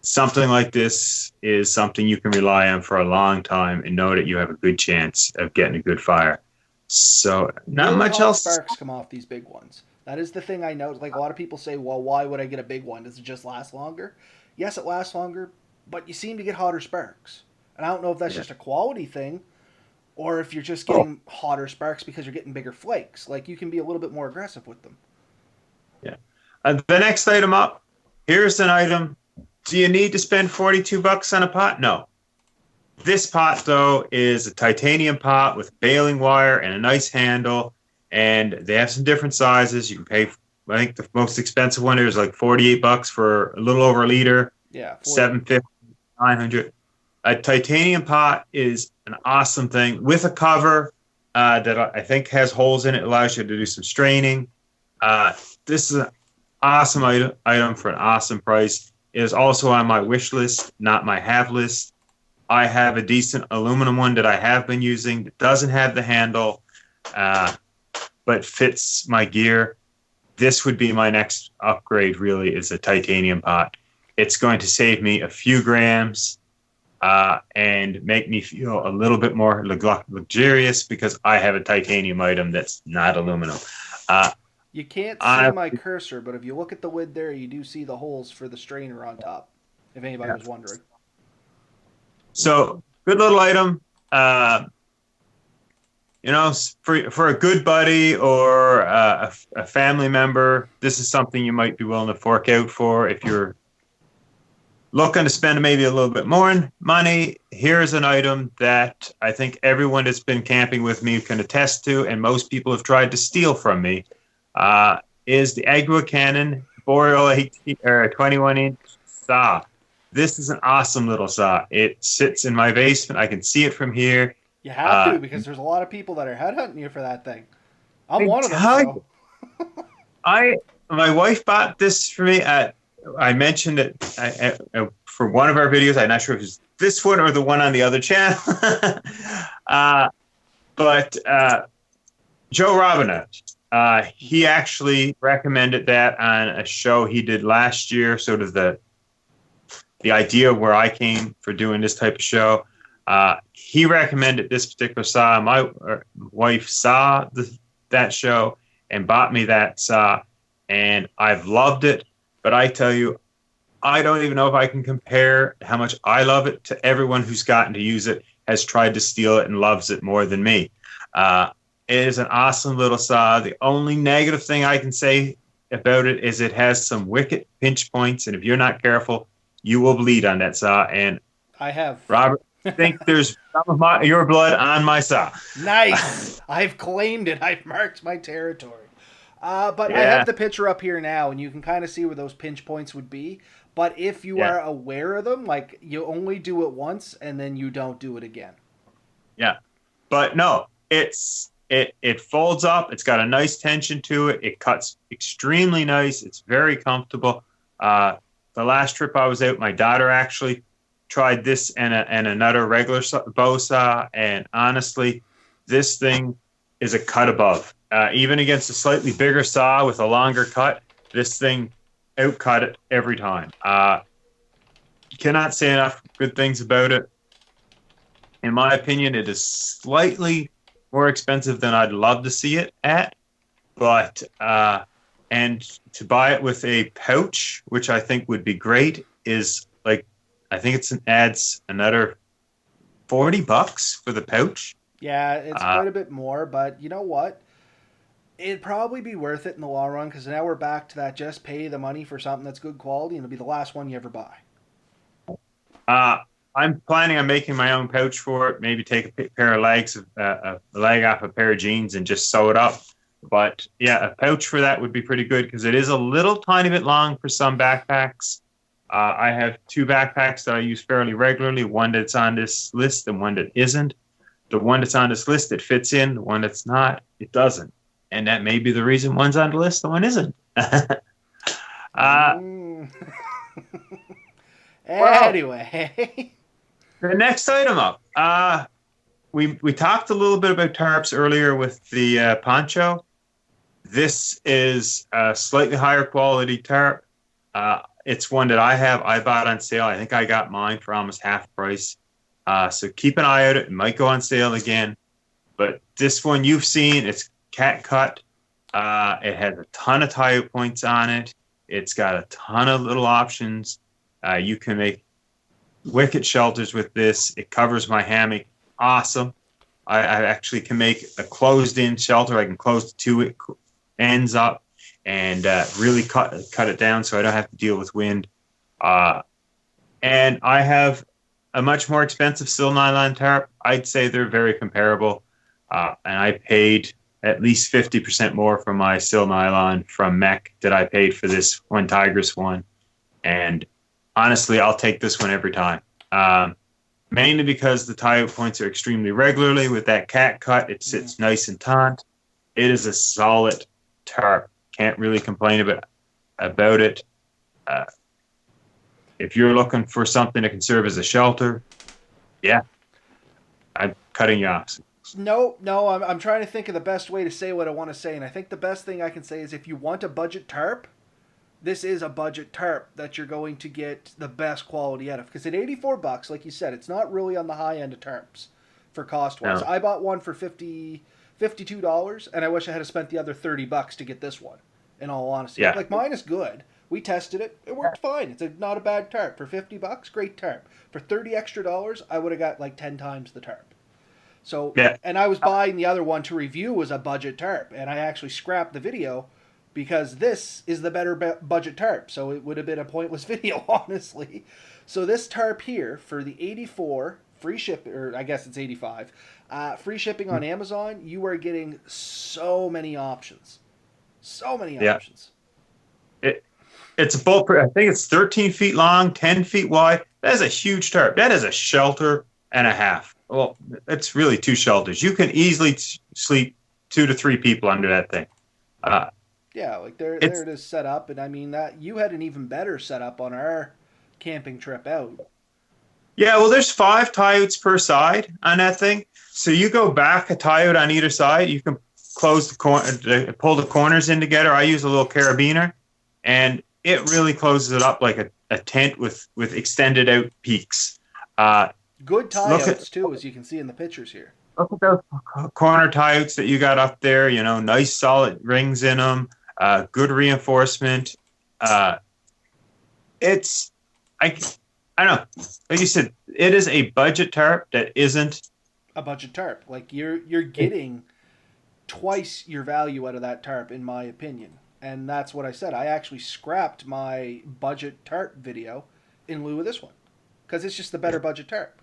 something like this is something you can rely on for a long time and know that you have a good chance of getting a good fire. So not much else.
Sparks come off these big ones. That is the thing I know. Like a lot of people say, well, why would I get a big one? Does it just last longer? Yes, it lasts longer, but you seem to get hotter sparks. And I don't know if that's just a quality thing or if you're just getting hotter sparks because you're getting bigger flakes. Like you can be a little bit more aggressive with them.
Yeah. The next item up, here's an item. Do you need to spend $42 on a pot? No. This pot, though, is a titanium pot with baling wire and a nice handle. And they have some different sizes. You can pay, I think the most expensive one is like $48 for a little over a liter.
Yeah.
$750, $900. A titanium pot is an awesome thing with a cover that I think has holes in it. It allows you to do some straining. This is an awesome item for an awesome price. It is also on my wish list, not my have list. I have a decent aluminum one that I have been using that doesn't have the handle. But fits my gear. This would be my next upgrade, really, is a titanium pot. It's going to save me a few grams and make me feel a little bit more luxurious because I have a titanium item that's not aluminum.
You can't see my cursor, but if you look at the lid there, you do see the holes for the strainer on top, if anybody was wondering.
So, good little item. You know, for a good buddy or a family member, this is something you might be willing to fork out for. If you're looking to spend maybe a little bit more money, here's an item that I think everyone that's been camping with me can attest to, and most people have tried to steal from me, is the Agua Cannon Boreal 21-inch saw. This is an awesome little saw. It sits in my basement. I can see it from here.
You have to, because there's a lot of people that are headhunting you for that thing. I'm one of them. So.
My wife bought this for me at I mentioned it for one of our videos. I'm not sure if it's this one or the one on the other channel. But Joe Robinette, he actually recommended that on a show he did last year, sort of the idea where I came for doing this type of show. He recommended this particular saw. My wife saw that show and bought me that saw, and I've loved it. But I tell you, I don't even know if I can compare how much I love it to everyone who's gotten to use it, has tried to steal it, and loves it more than me. It is an awesome little saw. The only negative thing I can say about it is it has some wicked pinch points, and if you're not careful, you will bleed on that saw. And
I have.
Robert, I think there's some of your blood on my saw.
Nice. I've claimed it. I've marked my territory. But
Yeah.
I have the picture up here now, and you can kind of see where those pinch points would be. But if you are aware of them, like, you only do it once, and then you don't do it again.
Yeah. But no, it folds up. It's got a nice tension to it. It cuts extremely nice. It's very comfortable. The last trip I was out, my daughter actually tried this and another regular bow saw, and honestly, this thing is a cut above. Even against a slightly bigger saw with a longer cut, this thing outcut it every time. Cannot say enough good things about it. In my opinion, it is slightly more expensive than I'd love to see it at, but and to buy it with a pouch, which I think would be great, is like, I think adds another $40 for the pouch.
Yeah, it's quite a bit more, but you know what? It'd probably be worth it in the long run, because now we're back to that just pay the money for something that's good quality, and it'll be the last one you ever buy.
I'm planning on making my own pouch for it. Maybe take a pair of legs, a leg off a pair of jeans, and just sew it up. But yeah, a pouch for that would be pretty good, because it is a little tiny bit long for some backpacks. I have two backpacks that I use fairly regularly, one that's on this list and one that isn't. The one that's on this list, it fits in. The one that's not, it doesn't. And that may be the reason one's on the list, the one isn't.
Anyway.
The next item up. We talked a little bit about tarps earlier with the poncho. This is a slightly higher quality tarp. It's one that I bought on sale. I think I got mine for almost half price. So keep an eye out. It might go on sale again. But this one you've seen, it's cat cut. It has a ton of tie points on it. It's got a ton of little options. You can make wicked shelters with this. It covers my hammock. Awesome. I actually can make a closed-in shelter. I can close the two ends up and really cut it down so I don't have to deal with wind. And I have a much more expensive sil nylon tarp. I'd say they're very comparable. And I paid at least 50% more for my sil nylon from Mech that I paid for this one Tigris one. And honestly, I'll take this one every time. Mainly because the tie points are extremely regularly. With that cat cut, it sits nice and taut. It is a solid tarp. Can't really complain about it. If you're looking for something that can serve as a shelter, yeah, I'm cutting you off.
No, I'm trying to think of the best way to say what I want to say, and I think the best thing I can say is if you want a budget tarp, this is a budget tarp that you're going to get the best quality out of. Because at $84, like you said, it's not really on the high end of tarps for cost-wise. No. I bought one for $52, and I wish I had spent the other $30 to get this one, in all honesty. Yeah. Like, mine is good. We tested it. It worked fine. It's not a bad tarp. For $50, great tarp. For $30 extra, I would have got like 10 times the tarp. So, yeah. And I was buying the other one to review as a budget tarp, and I actually scrapped the video because this is the better budget tarp. So it would have been a pointless video, honestly. So this tarp here for the 84 free ship, or I guess it's 85, free shipping on Amazon, you are getting so many options. So many options.
It's a bulletproof. I think it's 13 feet long, 10 feet wide. That is a huge tarp. That is a shelter and a half. Well, it's really two shelters. You can easily sleep 2 to 3 people under that thing.
Yeah, like there
It's
it is set up, and I mean that you had an even better setup on our camping trip out.
Yeah, well, there's 5 tie-outs per side on that thing. So you go back a tie-out on either side. You can pull the corners in together. I use a little carabiner, and it really closes it up like a tent with extended out peaks. Uh,
Good tie
look at
outs too, as you can see in the pictures here.
look at those corner tie-outs that you got up there. You know, nice solid rings in them. Good reinforcement. Uh, it's I I don't know. Like you said, it is a budget tarp that isn't.
A budget tarp, like you're getting twice your value out of that tarp, in my opinion. And that's what I said. I actually scrapped my budget tarp video in lieu of this one because it's just the better budget tarp.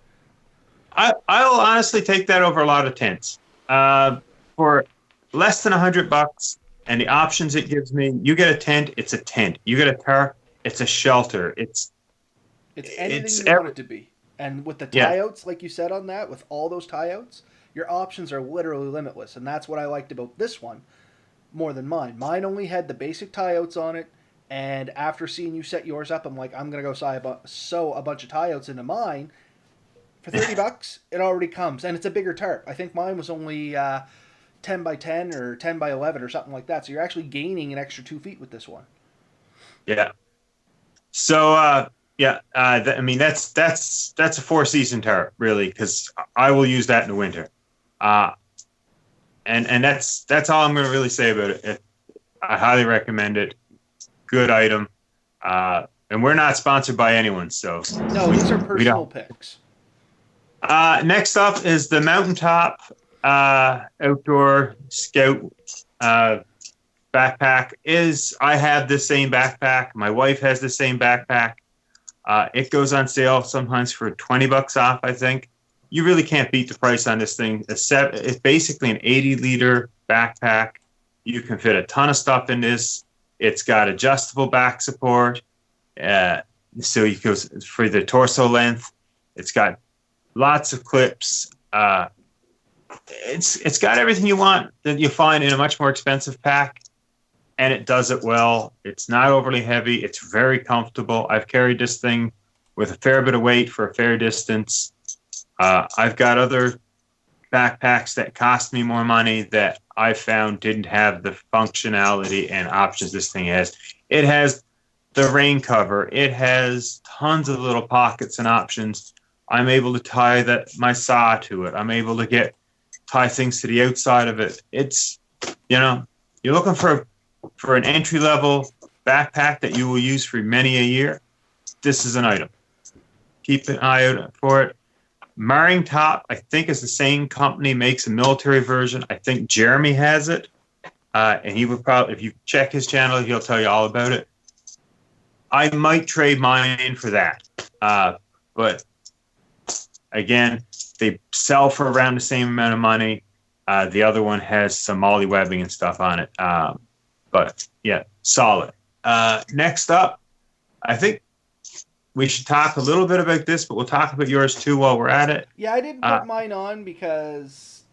I'll honestly take that over a lot of tents. For less than $100 and the options it gives me, you get a tent, it's a tent. You get a tarp, it's a shelter.
It's anything
It's
you want it to be. And with the
yeah.
tie outs, like you said on that, with all those tie outs, your options are literally limitless. And that's what I liked about this one more than mine. Mine only had the basic tie outs on it. And after seeing you set yours up, I'm like, I'm going to go sew a bunch of tie outs into mine. For $30, it already comes. And it's a bigger tarp. I think mine was only 10 by 10 or 10 by 11 or something like that. So you're actually gaining an extra 2 feet with this one.
Yeah. So I mean that's a 4-season tarp really because I will use that in the winter, and that's all I'm going to really say about it. I highly recommend it. Good item, and we're not sponsored by anyone, so
No, these are personal picks.
Next up is the Mountaintop Outdoor Scout backpack. I have the same backpack. My wife has the same backpack. It goes on sale sometimes for $20 off, I think. You really can't beat the price on this thing. It's basically an 80-liter backpack. You can fit a ton of stuff in this. It's got adjustable back support. So you go for the torso length. It's got lots of clips. It's got everything you want that you find in a much more expensive pack. And it does it well. It's not overly heavy. It's very comfortable. I've carried this thing with a fair bit of weight for a fair distance. I've got other backpacks that cost me more money that I found didn't have the functionality and options this thing has. It has the rain cover. It has tons of little pockets and options. I'm able to tie my saw to it. I'm able to tie things to the outside of it. It's, you're looking for an entry-level backpack that you will use for many a year, this is an item. Keep an eye out for it. Marring Top, I think, is the same company, makes a military version. I think Jeremy has it. And he would probably, if you check his channel, he'll tell you all about it. I might trade mine in for that. But again, they sell for around the same amount of money. The other one has some molly webbing and stuff on it. But yeah, solid. Next up, I think we should talk a little bit about this, but we'll talk about yours too while we're at it.
Yeah, I didn't put mine on because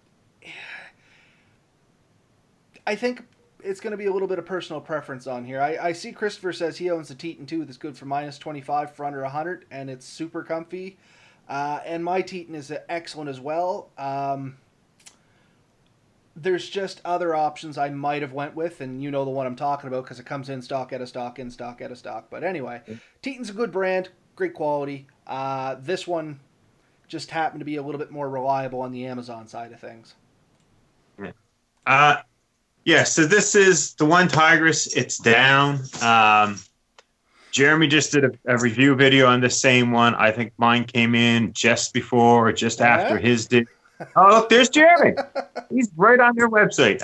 I think it's going to be a little bit of personal preference on here. I see Christopher says he owns a Teton too that's good for -25 for under 100, and it's super comfy. And my Teton is excellent as well. There's just other options I might have went with, and you know the one I'm talking about because it comes in stock, out of stock, in stock, out of stock. But anyway, Teton's a good brand, great quality. This one just happened to be a little bit more reliable on the Amazon side of things.
Yeah, so this is the one Tigris. It's down. Jeremy just did a review video on the same one. I think mine came in just before or just after his did. Oh, look, there's Jeremy. He's right on their website.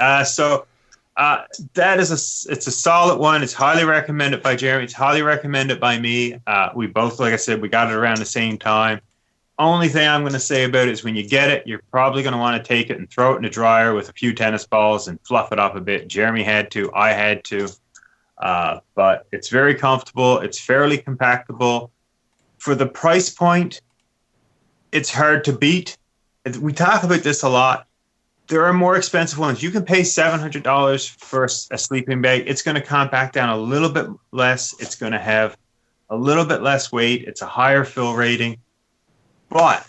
That is it's a solid one. It's highly recommended by Jeremy. It's highly recommended by me. We both, like I said, we got it around the same time. Only thing I'm going to say about it is when you get it, you're probably going to want to take it and throw it in the dryer with a few tennis balls and fluff it up a bit. Jeremy had to. I had to. But it's very comfortable. It's fairly compactable. For the price point, it's hard to beat. We talk about this a lot. there are more expensive ones. You can pay $700 for a sleeping bag. It's going to compact down a little bit less. It's going to have a little bit less weight. It's a higher fill rating. But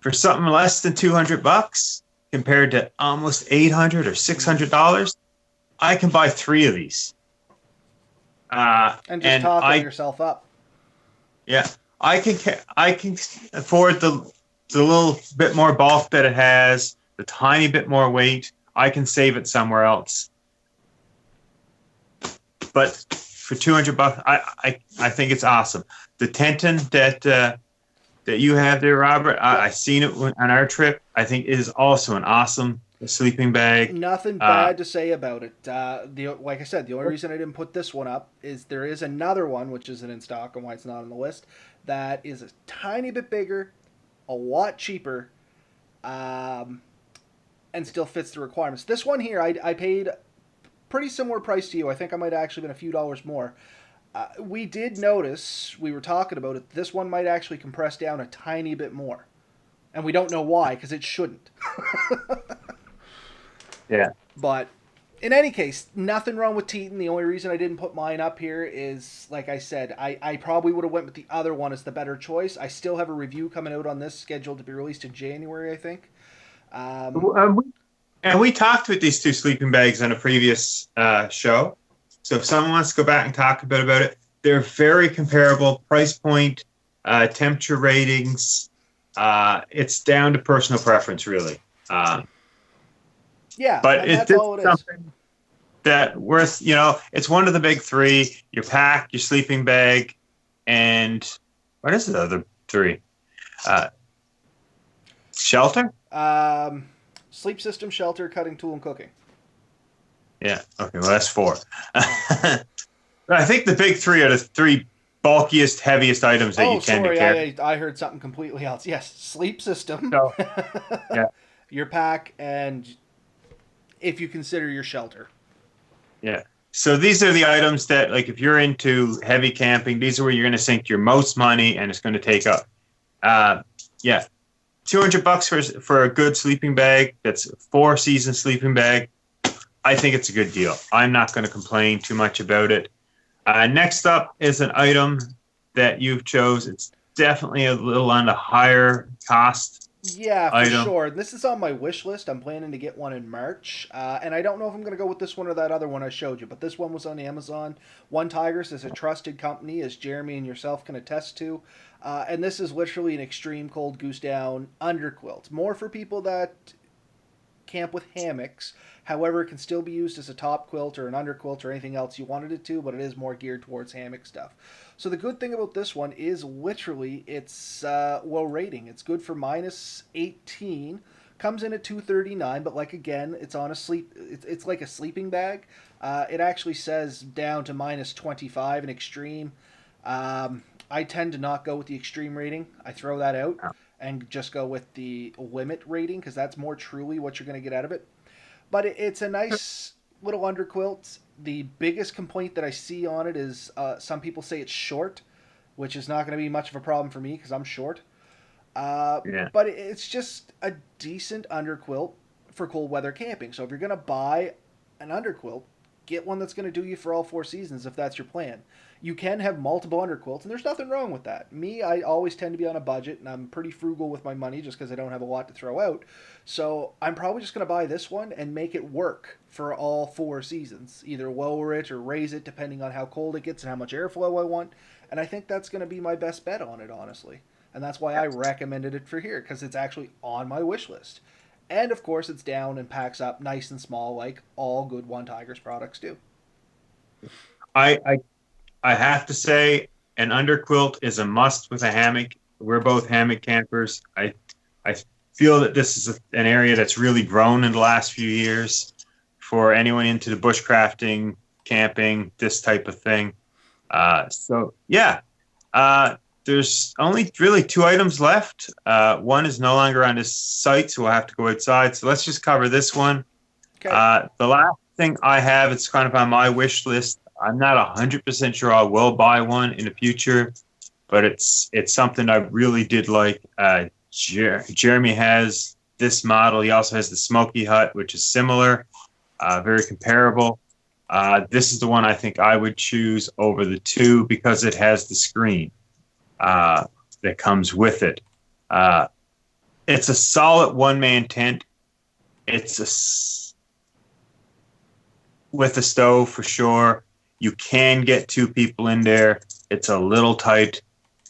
for something less than $200 compared to almost $800 or $600, I can buy 3 of these.
And just top yourself up.
Yeah, I can afford the little bit more bulk that it has, the tiny bit more weight. I can save it somewhere else. But for $200, I think it's awesome. The tenton that you have there, Robert, I seen it on our trip. I think it is also an awesome sleeping bag.
Nothing bad to say about it. Like I said, the only reason I didn't put this one up is there is another one, which isn't in stock and why it's not on the list, that is a tiny bit bigger, a lot cheaper, and still fits the requirements. This one here, I paid pretty similar price to you. I think I might have actually been a few dollars more. We did notice, we were talking about it, this one might actually compress down a tiny bit more. And we don't know why, because it shouldn't.
Yeah.
But in any case, nothing wrong with Teton. The only reason I didn't put mine up here is, like I said, I probably would have went with the other one as the better choice. I still have a review coming out on this, scheduled to be released in January, I think.
And we talked with these 2 sleeping bags on a previous show. So if someone wants to go back and talk a bit about it, they're very comparable. Price point, temperature ratings. It's down to personal preference, really.
Yeah,
but
that's all it is.
Something that worth, it's one of the big 3. Your pack, your sleeping bag, and what is the other 3? Shelter?
Sleep system, shelter, cutting tool, and cooking.
Yeah. Okay. Well, that's 4. I think the big 3 are the 3 bulkiest, heaviest items that you tend to carry.
I heard something completely else. Yes, sleep system.
So, yeah.
Your pack, and if you consider your shelter.
Yeah. So these are the items that, like, if you're into heavy camping, these are where you're going to sink your most money, and it's going to take up. Yeah. $200 for a good sleeping bag. That's a 4-season sleeping bag. I think it's a good deal. I'm not going to complain too much about it. Next up is an item that you've chose. It's definitely a little on the higher cost.
Yeah, for sure. This is on my wish list. I'm planning to get one in March. And I don't know if I'm going to go with this one or that other one I showed you, but this one was on Amazon. One Tigers is a trusted company, as Jeremy and yourself can attest to. And this is literally an extreme cold goose down underquilt. More for people that camp with hammocks. However, it can still be used as a top quilt or an underquilt or anything else you wanted it to, but it is more geared towards hammock stuff. So the good thing about this one is literally it's low rating. It's good for -18. Comes in at $239, but like again, it's on a sleep. It's like a sleeping bag. It actually says down to -25 in extreme. I tend to not go with the extreme rating. I throw that out and just go with the limit rating because that's more truly what you're going to get out of it. But it's a nice little underquilt. The biggest complaint that I see on it is some people say it's short, which is not going to be much of a problem for me because I'm short. But it's just a decent underquilt for cold weather camping. So if you're going to buy an underquilt, get one that's going to do you for all 4 seasons if that's your plan. You can have multiple underquilts, and there's nothing wrong with that. Me, I always tend to be on a budget, and I'm pretty frugal with my money just because I don't have a lot to throw out. So I'm probably just going to buy this one and make it work for all 4 seasons. Either lower it or raise it depending on how cold it gets and how much airflow I want. And I think that's going to be my best bet on it, honestly. And that's why I recommended it for here, because it's actually on my wish list. And, of course, it's down and packs up nice and small like all good One Tigers products do.
I have to say, an underquilt is a must with a hammock. We're both hammock campers. I feel that this is an area that's really grown in the last few years for anyone into the bushcrafting, camping, this type of thing. There's only really 2 items left. One is no longer on this site, so we'll have to go outside. So let's just cover this one. Okay. The last thing I have, it's kind of on my wish list. I'm not 100% sure I will buy one in the future, but it's something I really did like. Jeremy has this model. He also has the Smoky Hut, which is similar, very comparable. This is the one I think I would choose over the two because it has the screen that comes with it. It's a solid one-man tent. It's with a stove for sure. You can get two people in there. It's a little tight.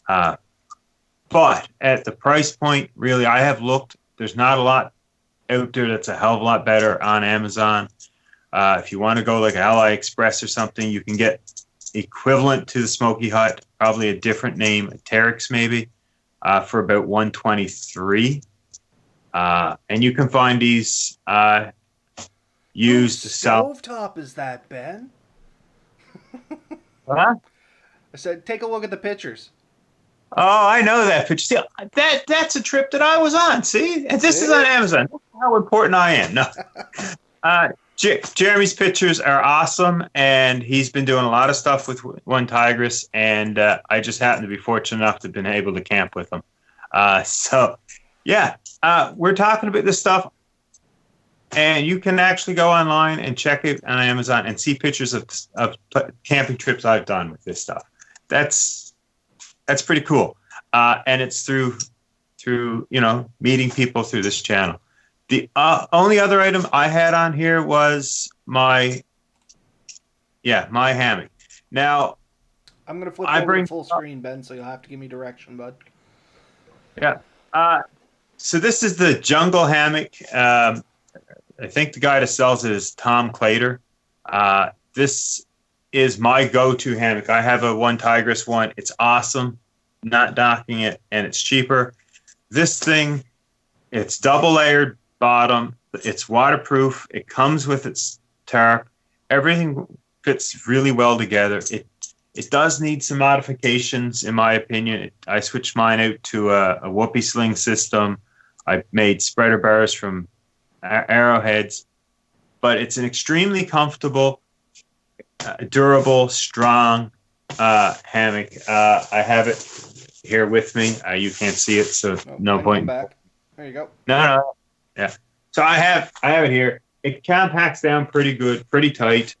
But at the price point, really, I have looked. There's not a lot out there that's a hell of a lot better on Amazon. If you want to go like AliExpress or something, you can get equivalent to the Smoky Hut, probably a different name, a Terex maybe, for about $123. And you can find these used to sell.
Stovetop is that, Ben?
Huh?
I said, take a look at the pictures.
Oh, I know that picture. See, that's a trip that I was on. See, and this is on Amazon. That's how important I am. No, Jeremy's pictures are awesome, and he's been doing a lot of stuff with One Tigress, and I just happen to be fortunate enough to have been able to camp with him. So, yeah, we're talking about this stuff, and you can actually go online and check it on Amazon and see pictures of camping trips I've done with this stuff. That's pretty cool, and it's through meeting people through this channel. The only other item I had on here was my hammock. Now,
I'm going to flip over to full screen, Ben, so you'll have to give me direction, bud.
Yeah. So this is the jungle hammock. I think the guy that sells it is Tom Clater. This is my go-to hammock. I have a One Tigress one. It's awesome. Not docking it, and it's cheaper. This thing, it's double-layered bottom. It's waterproof. It comes with its tarp. Everything fits really well together. It does need some modifications, in my opinion. I switched mine out to a whoopee sling system. I made spreader bars from arrowheads, but it's an extremely comfortable, durable, strong hammock. I have it here with me. You can't see it, so no point.
Back. There you go.
No. Yeah. So I have it here. It compacts down pretty good, pretty tight.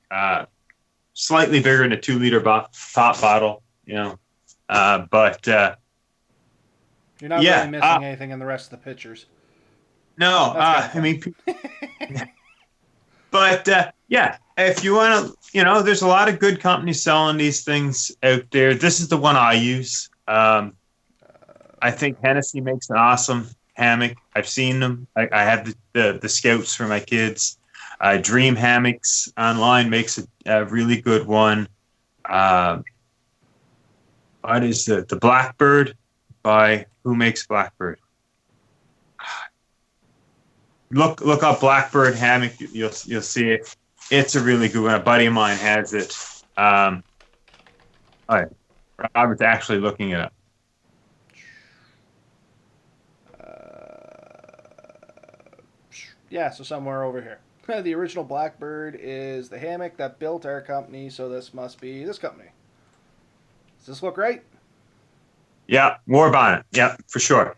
Slightly bigger than a 2-liter top bottle, but
you're not really missing anything in the rest of the pictures.
No, I mean, but if you want to, there's a lot of good companies selling these things out there. This is the one I use. I think Hennessy makes an awesome hammock. I've seen them. I have the Scouts for my kids. Dream Hammocks online makes a really good one. What is the Blackbird by who makes Blackbird? Look up Blackbird hammock. You'll see it. It's a really good one. A buddy of mine has it. Robert's actually looking it up.
Yeah, so somewhere over here. The original Blackbird is the hammock that built our company, so this must be this company. Does this look right?
Yeah, War Bonnet. Yeah, for sure.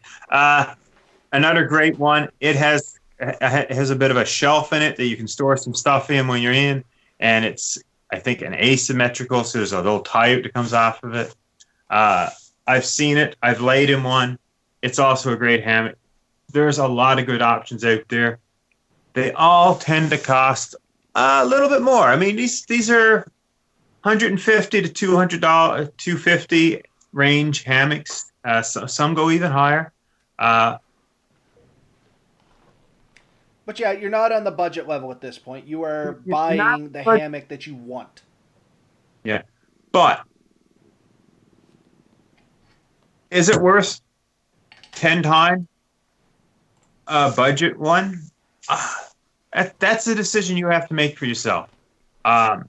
Another great one. It has a bit of a shelf in it that you can store some stuff in when you're in, and it's, I think, an asymmetrical, so there's a little tie that comes off of it. I've seen it. I've laid in one. It's also a great hammock. There's a lot of good options out there. They all tend to cost a little bit more. I mean, these are $150 to $200, $250 range hammocks. Some go even higher.
But yeah, you're not on the budget level at this point. You are buying the hammock that you want.
Yeah. But is it worth 10 times a budget one? That's a decision you have to make for yourself. But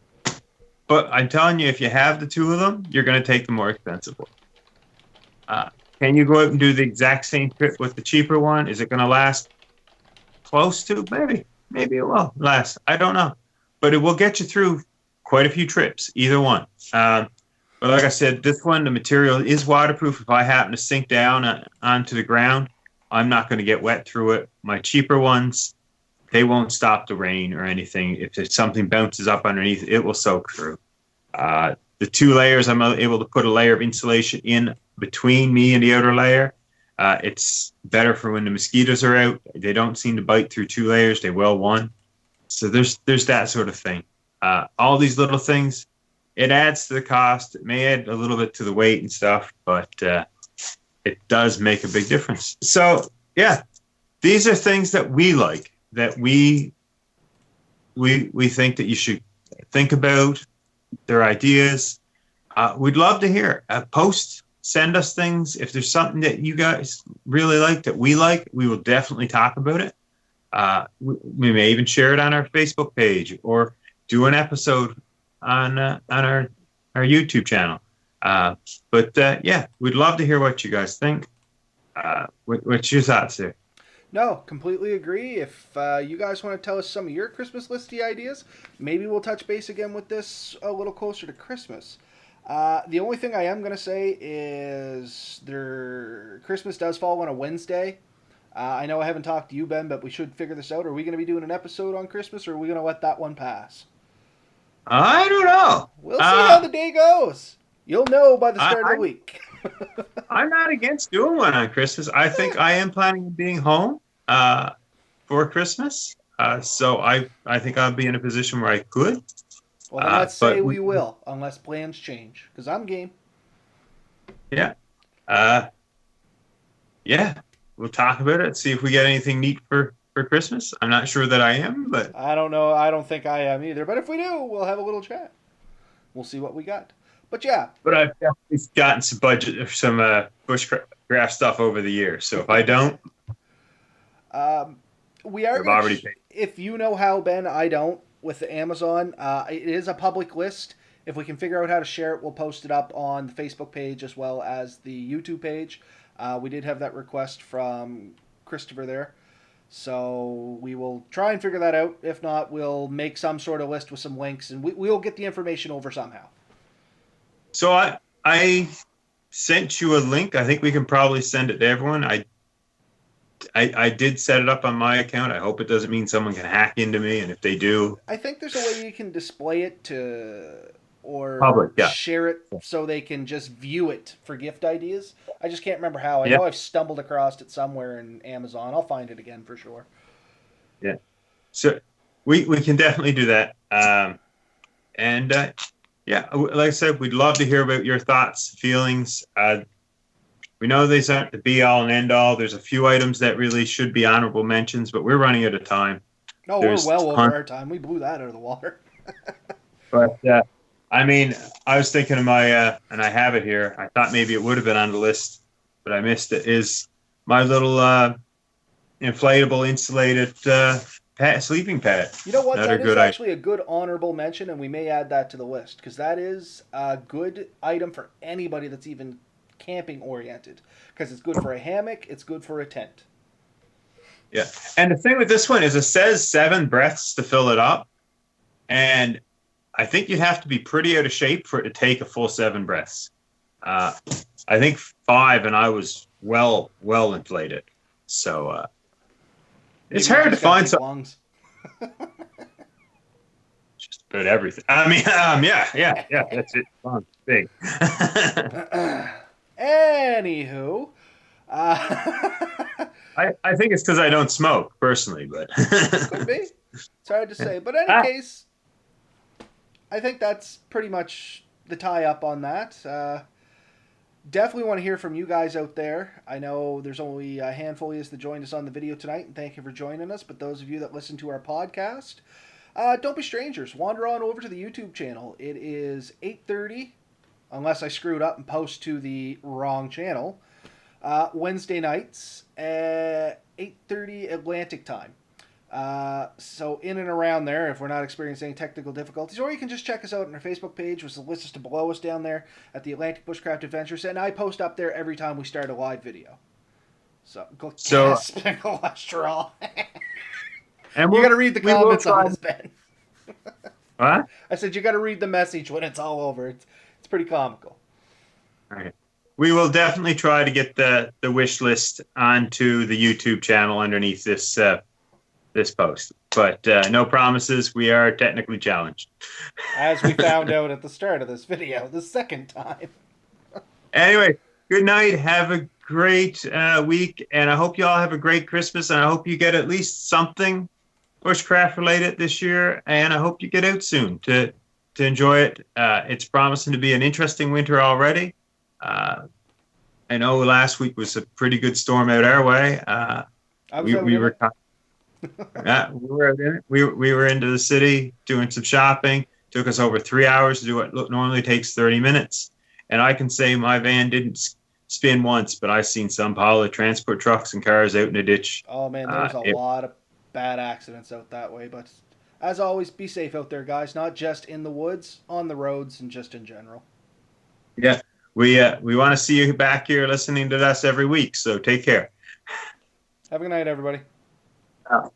I'm telling you, if you have the two of them, you're going to take the more expensive one. Can you go out and do the exact same trip with the cheaper one? Is it going to last close to? Maybe it will last. I don't know. But it will get you through quite a few trips, either one. But like I said, this one, the material is waterproof. If I happen to sink down onto the ground, I'm not going to get wet through it. My cheaper ones, they won't stop the rain or anything. If there's something bounces up underneath, it will soak through. The 2 layers, I'm able to put a layer of insulation in between me and the outer layer. It's better for when the mosquitoes are out. They don't seem to bite through 2 layers. They will one. So there's that sort of thing. All these little things, it adds to the cost. It may add a little bit to the weight and stuff, but it does make a big difference. So yeah, these are things that we like, that we think that you should think about. Their ideas. We'd love to hear. Send us things. If there's something that you guys really like, that we like, we will definitely talk about it. We may even share it on our Facebook page or do an episode on our YouTube channel. But yeah, we'd love to hear what you guys think. What's your thoughts there?
No, completely agree. If you guys want to tell us some of your Christmas listy ideas, maybe we'll touch base again with this a little closer to Christmas. The only thing I am going to say is Christmas does fall on a Wednesday. I know I haven't talked to you, Ben, but we should figure this out. Are we going to be doing an episode on Christmas, or are we going to let that one pass?
I don't know.
We'll see how the day goes. You'll know by the start of the week.
I'm not against doing one on Christmas. I think I am planning on being home for Christmas. So I think I'll be in a position where I could.
Well, then let's say we will, unless plans change, because I'm game.
Yeah. Yeah. We'll talk about it, see if we get anything neat for Christmas. I'm not sure that I am, but...
I don't know. I don't think I am either. But if we do, we'll have a little chat. We'll see what we got. But yeah.
But I've definitely gotten some budget of some bushcraft stuff over the years. So if I don't...
we are
already paid.
If you know how, Ben, I don't, with the Amazon. It is a public list. If we can figure out how to share it, we'll post it up on the Facebook page as well as the YouTube page. We did have that request from Christopher there. So we will try and figure that out. If not, we'll make some sort of list with some links, and we'll get the information over somehow.
So I sent you a link. I think we can probably send it to everyone. I did set it up on my account. I hope it doesn't mean someone can hack into me, and if they do...
I think there's a way you can display it or
public, yeah.
Share it so they can just view it for gift ideas. I just can't remember how. I know I've stumbled across it somewhere in Amazon. I'll find it again for sure. Yeah.
So we can definitely do that. Yeah, like I said, we'd love to hear about your thoughts, feelings. We know these aren't the be-all and end-all. There's a few items that really should be honorable mentions, but we're running out of time.
No, we're well over our time. We blew that out of the water.
But, I mean, I was thinking of my, and I have it here. I thought maybe it would have been on the list, but I missed it, is my little inflatable, insulated sleeping pad.
You know what? That is actually a good honorable mention, and we may add that to the list, because that is a good item for anybody that's even camping oriented, because it's good for a hammock, it's good for a tent.
Yeah, and the thing with this one is it says 7 breaths to fill it up, and I think you'd have to be pretty out of shape for it to take a full 7 breaths. I think 5, and I was well inflated. So it's hard to find something. Just about everything. I mean, yeah, that's it. Lungs, big.
Anywho,
I think it's because I don't smoke personally, but
could be. It's hard to say, but in any case, I think that's pretty much the tie up on that. Definitely want to hear from you guys out there. I know there's only a handful of you that joined us on the video tonight, and thank you for joining us. But those of you that listen to our podcast, don't be strangers. Wander on over to the YouTube channel. It is 8:30. Unless I screwed up and post to the wrong channel, Wednesday nights at 8:30 Atlantic time. So in and around there, if we're not experiencing any technical difficulties, or you can just check us out on our Facebook page, which is listed below us down there at the Atlantic Bushcraft Adventures, and I post up there every time we start a live video. So cholesterol. And you got to read the comments on this, Ben.
What?
I said you got to read the message when it's all over. It's pretty comical.
All right. we will definitely try to get the wish list onto the YouTube channel underneath this post. But no promises. We are technically challenged.
As we found out at the start of this video, the second time.
Anyway, good night. Have a great week, and I hope you all have a great Christmas, and I hope you get at least something bushcraft related this year, and I hope you get out soon to enjoy it. It's promising to be an interesting winter already. I know last week was a pretty good storm out our way. We were we were into the city doing some shopping. Took us over 3 hours to do what normally takes 30 minutes. And I can say my van didn't spin once, but I've seen some pile of transport trucks and cars out in the ditch.
Oh man, there's a lot of bad accidents out that way. But as always, be safe out there, guys. Not just in the woods, on the roads, and just in general.
Yeah, we want to see you back here listening to us every week. So take care.
Have a good night, everybody.
Oh.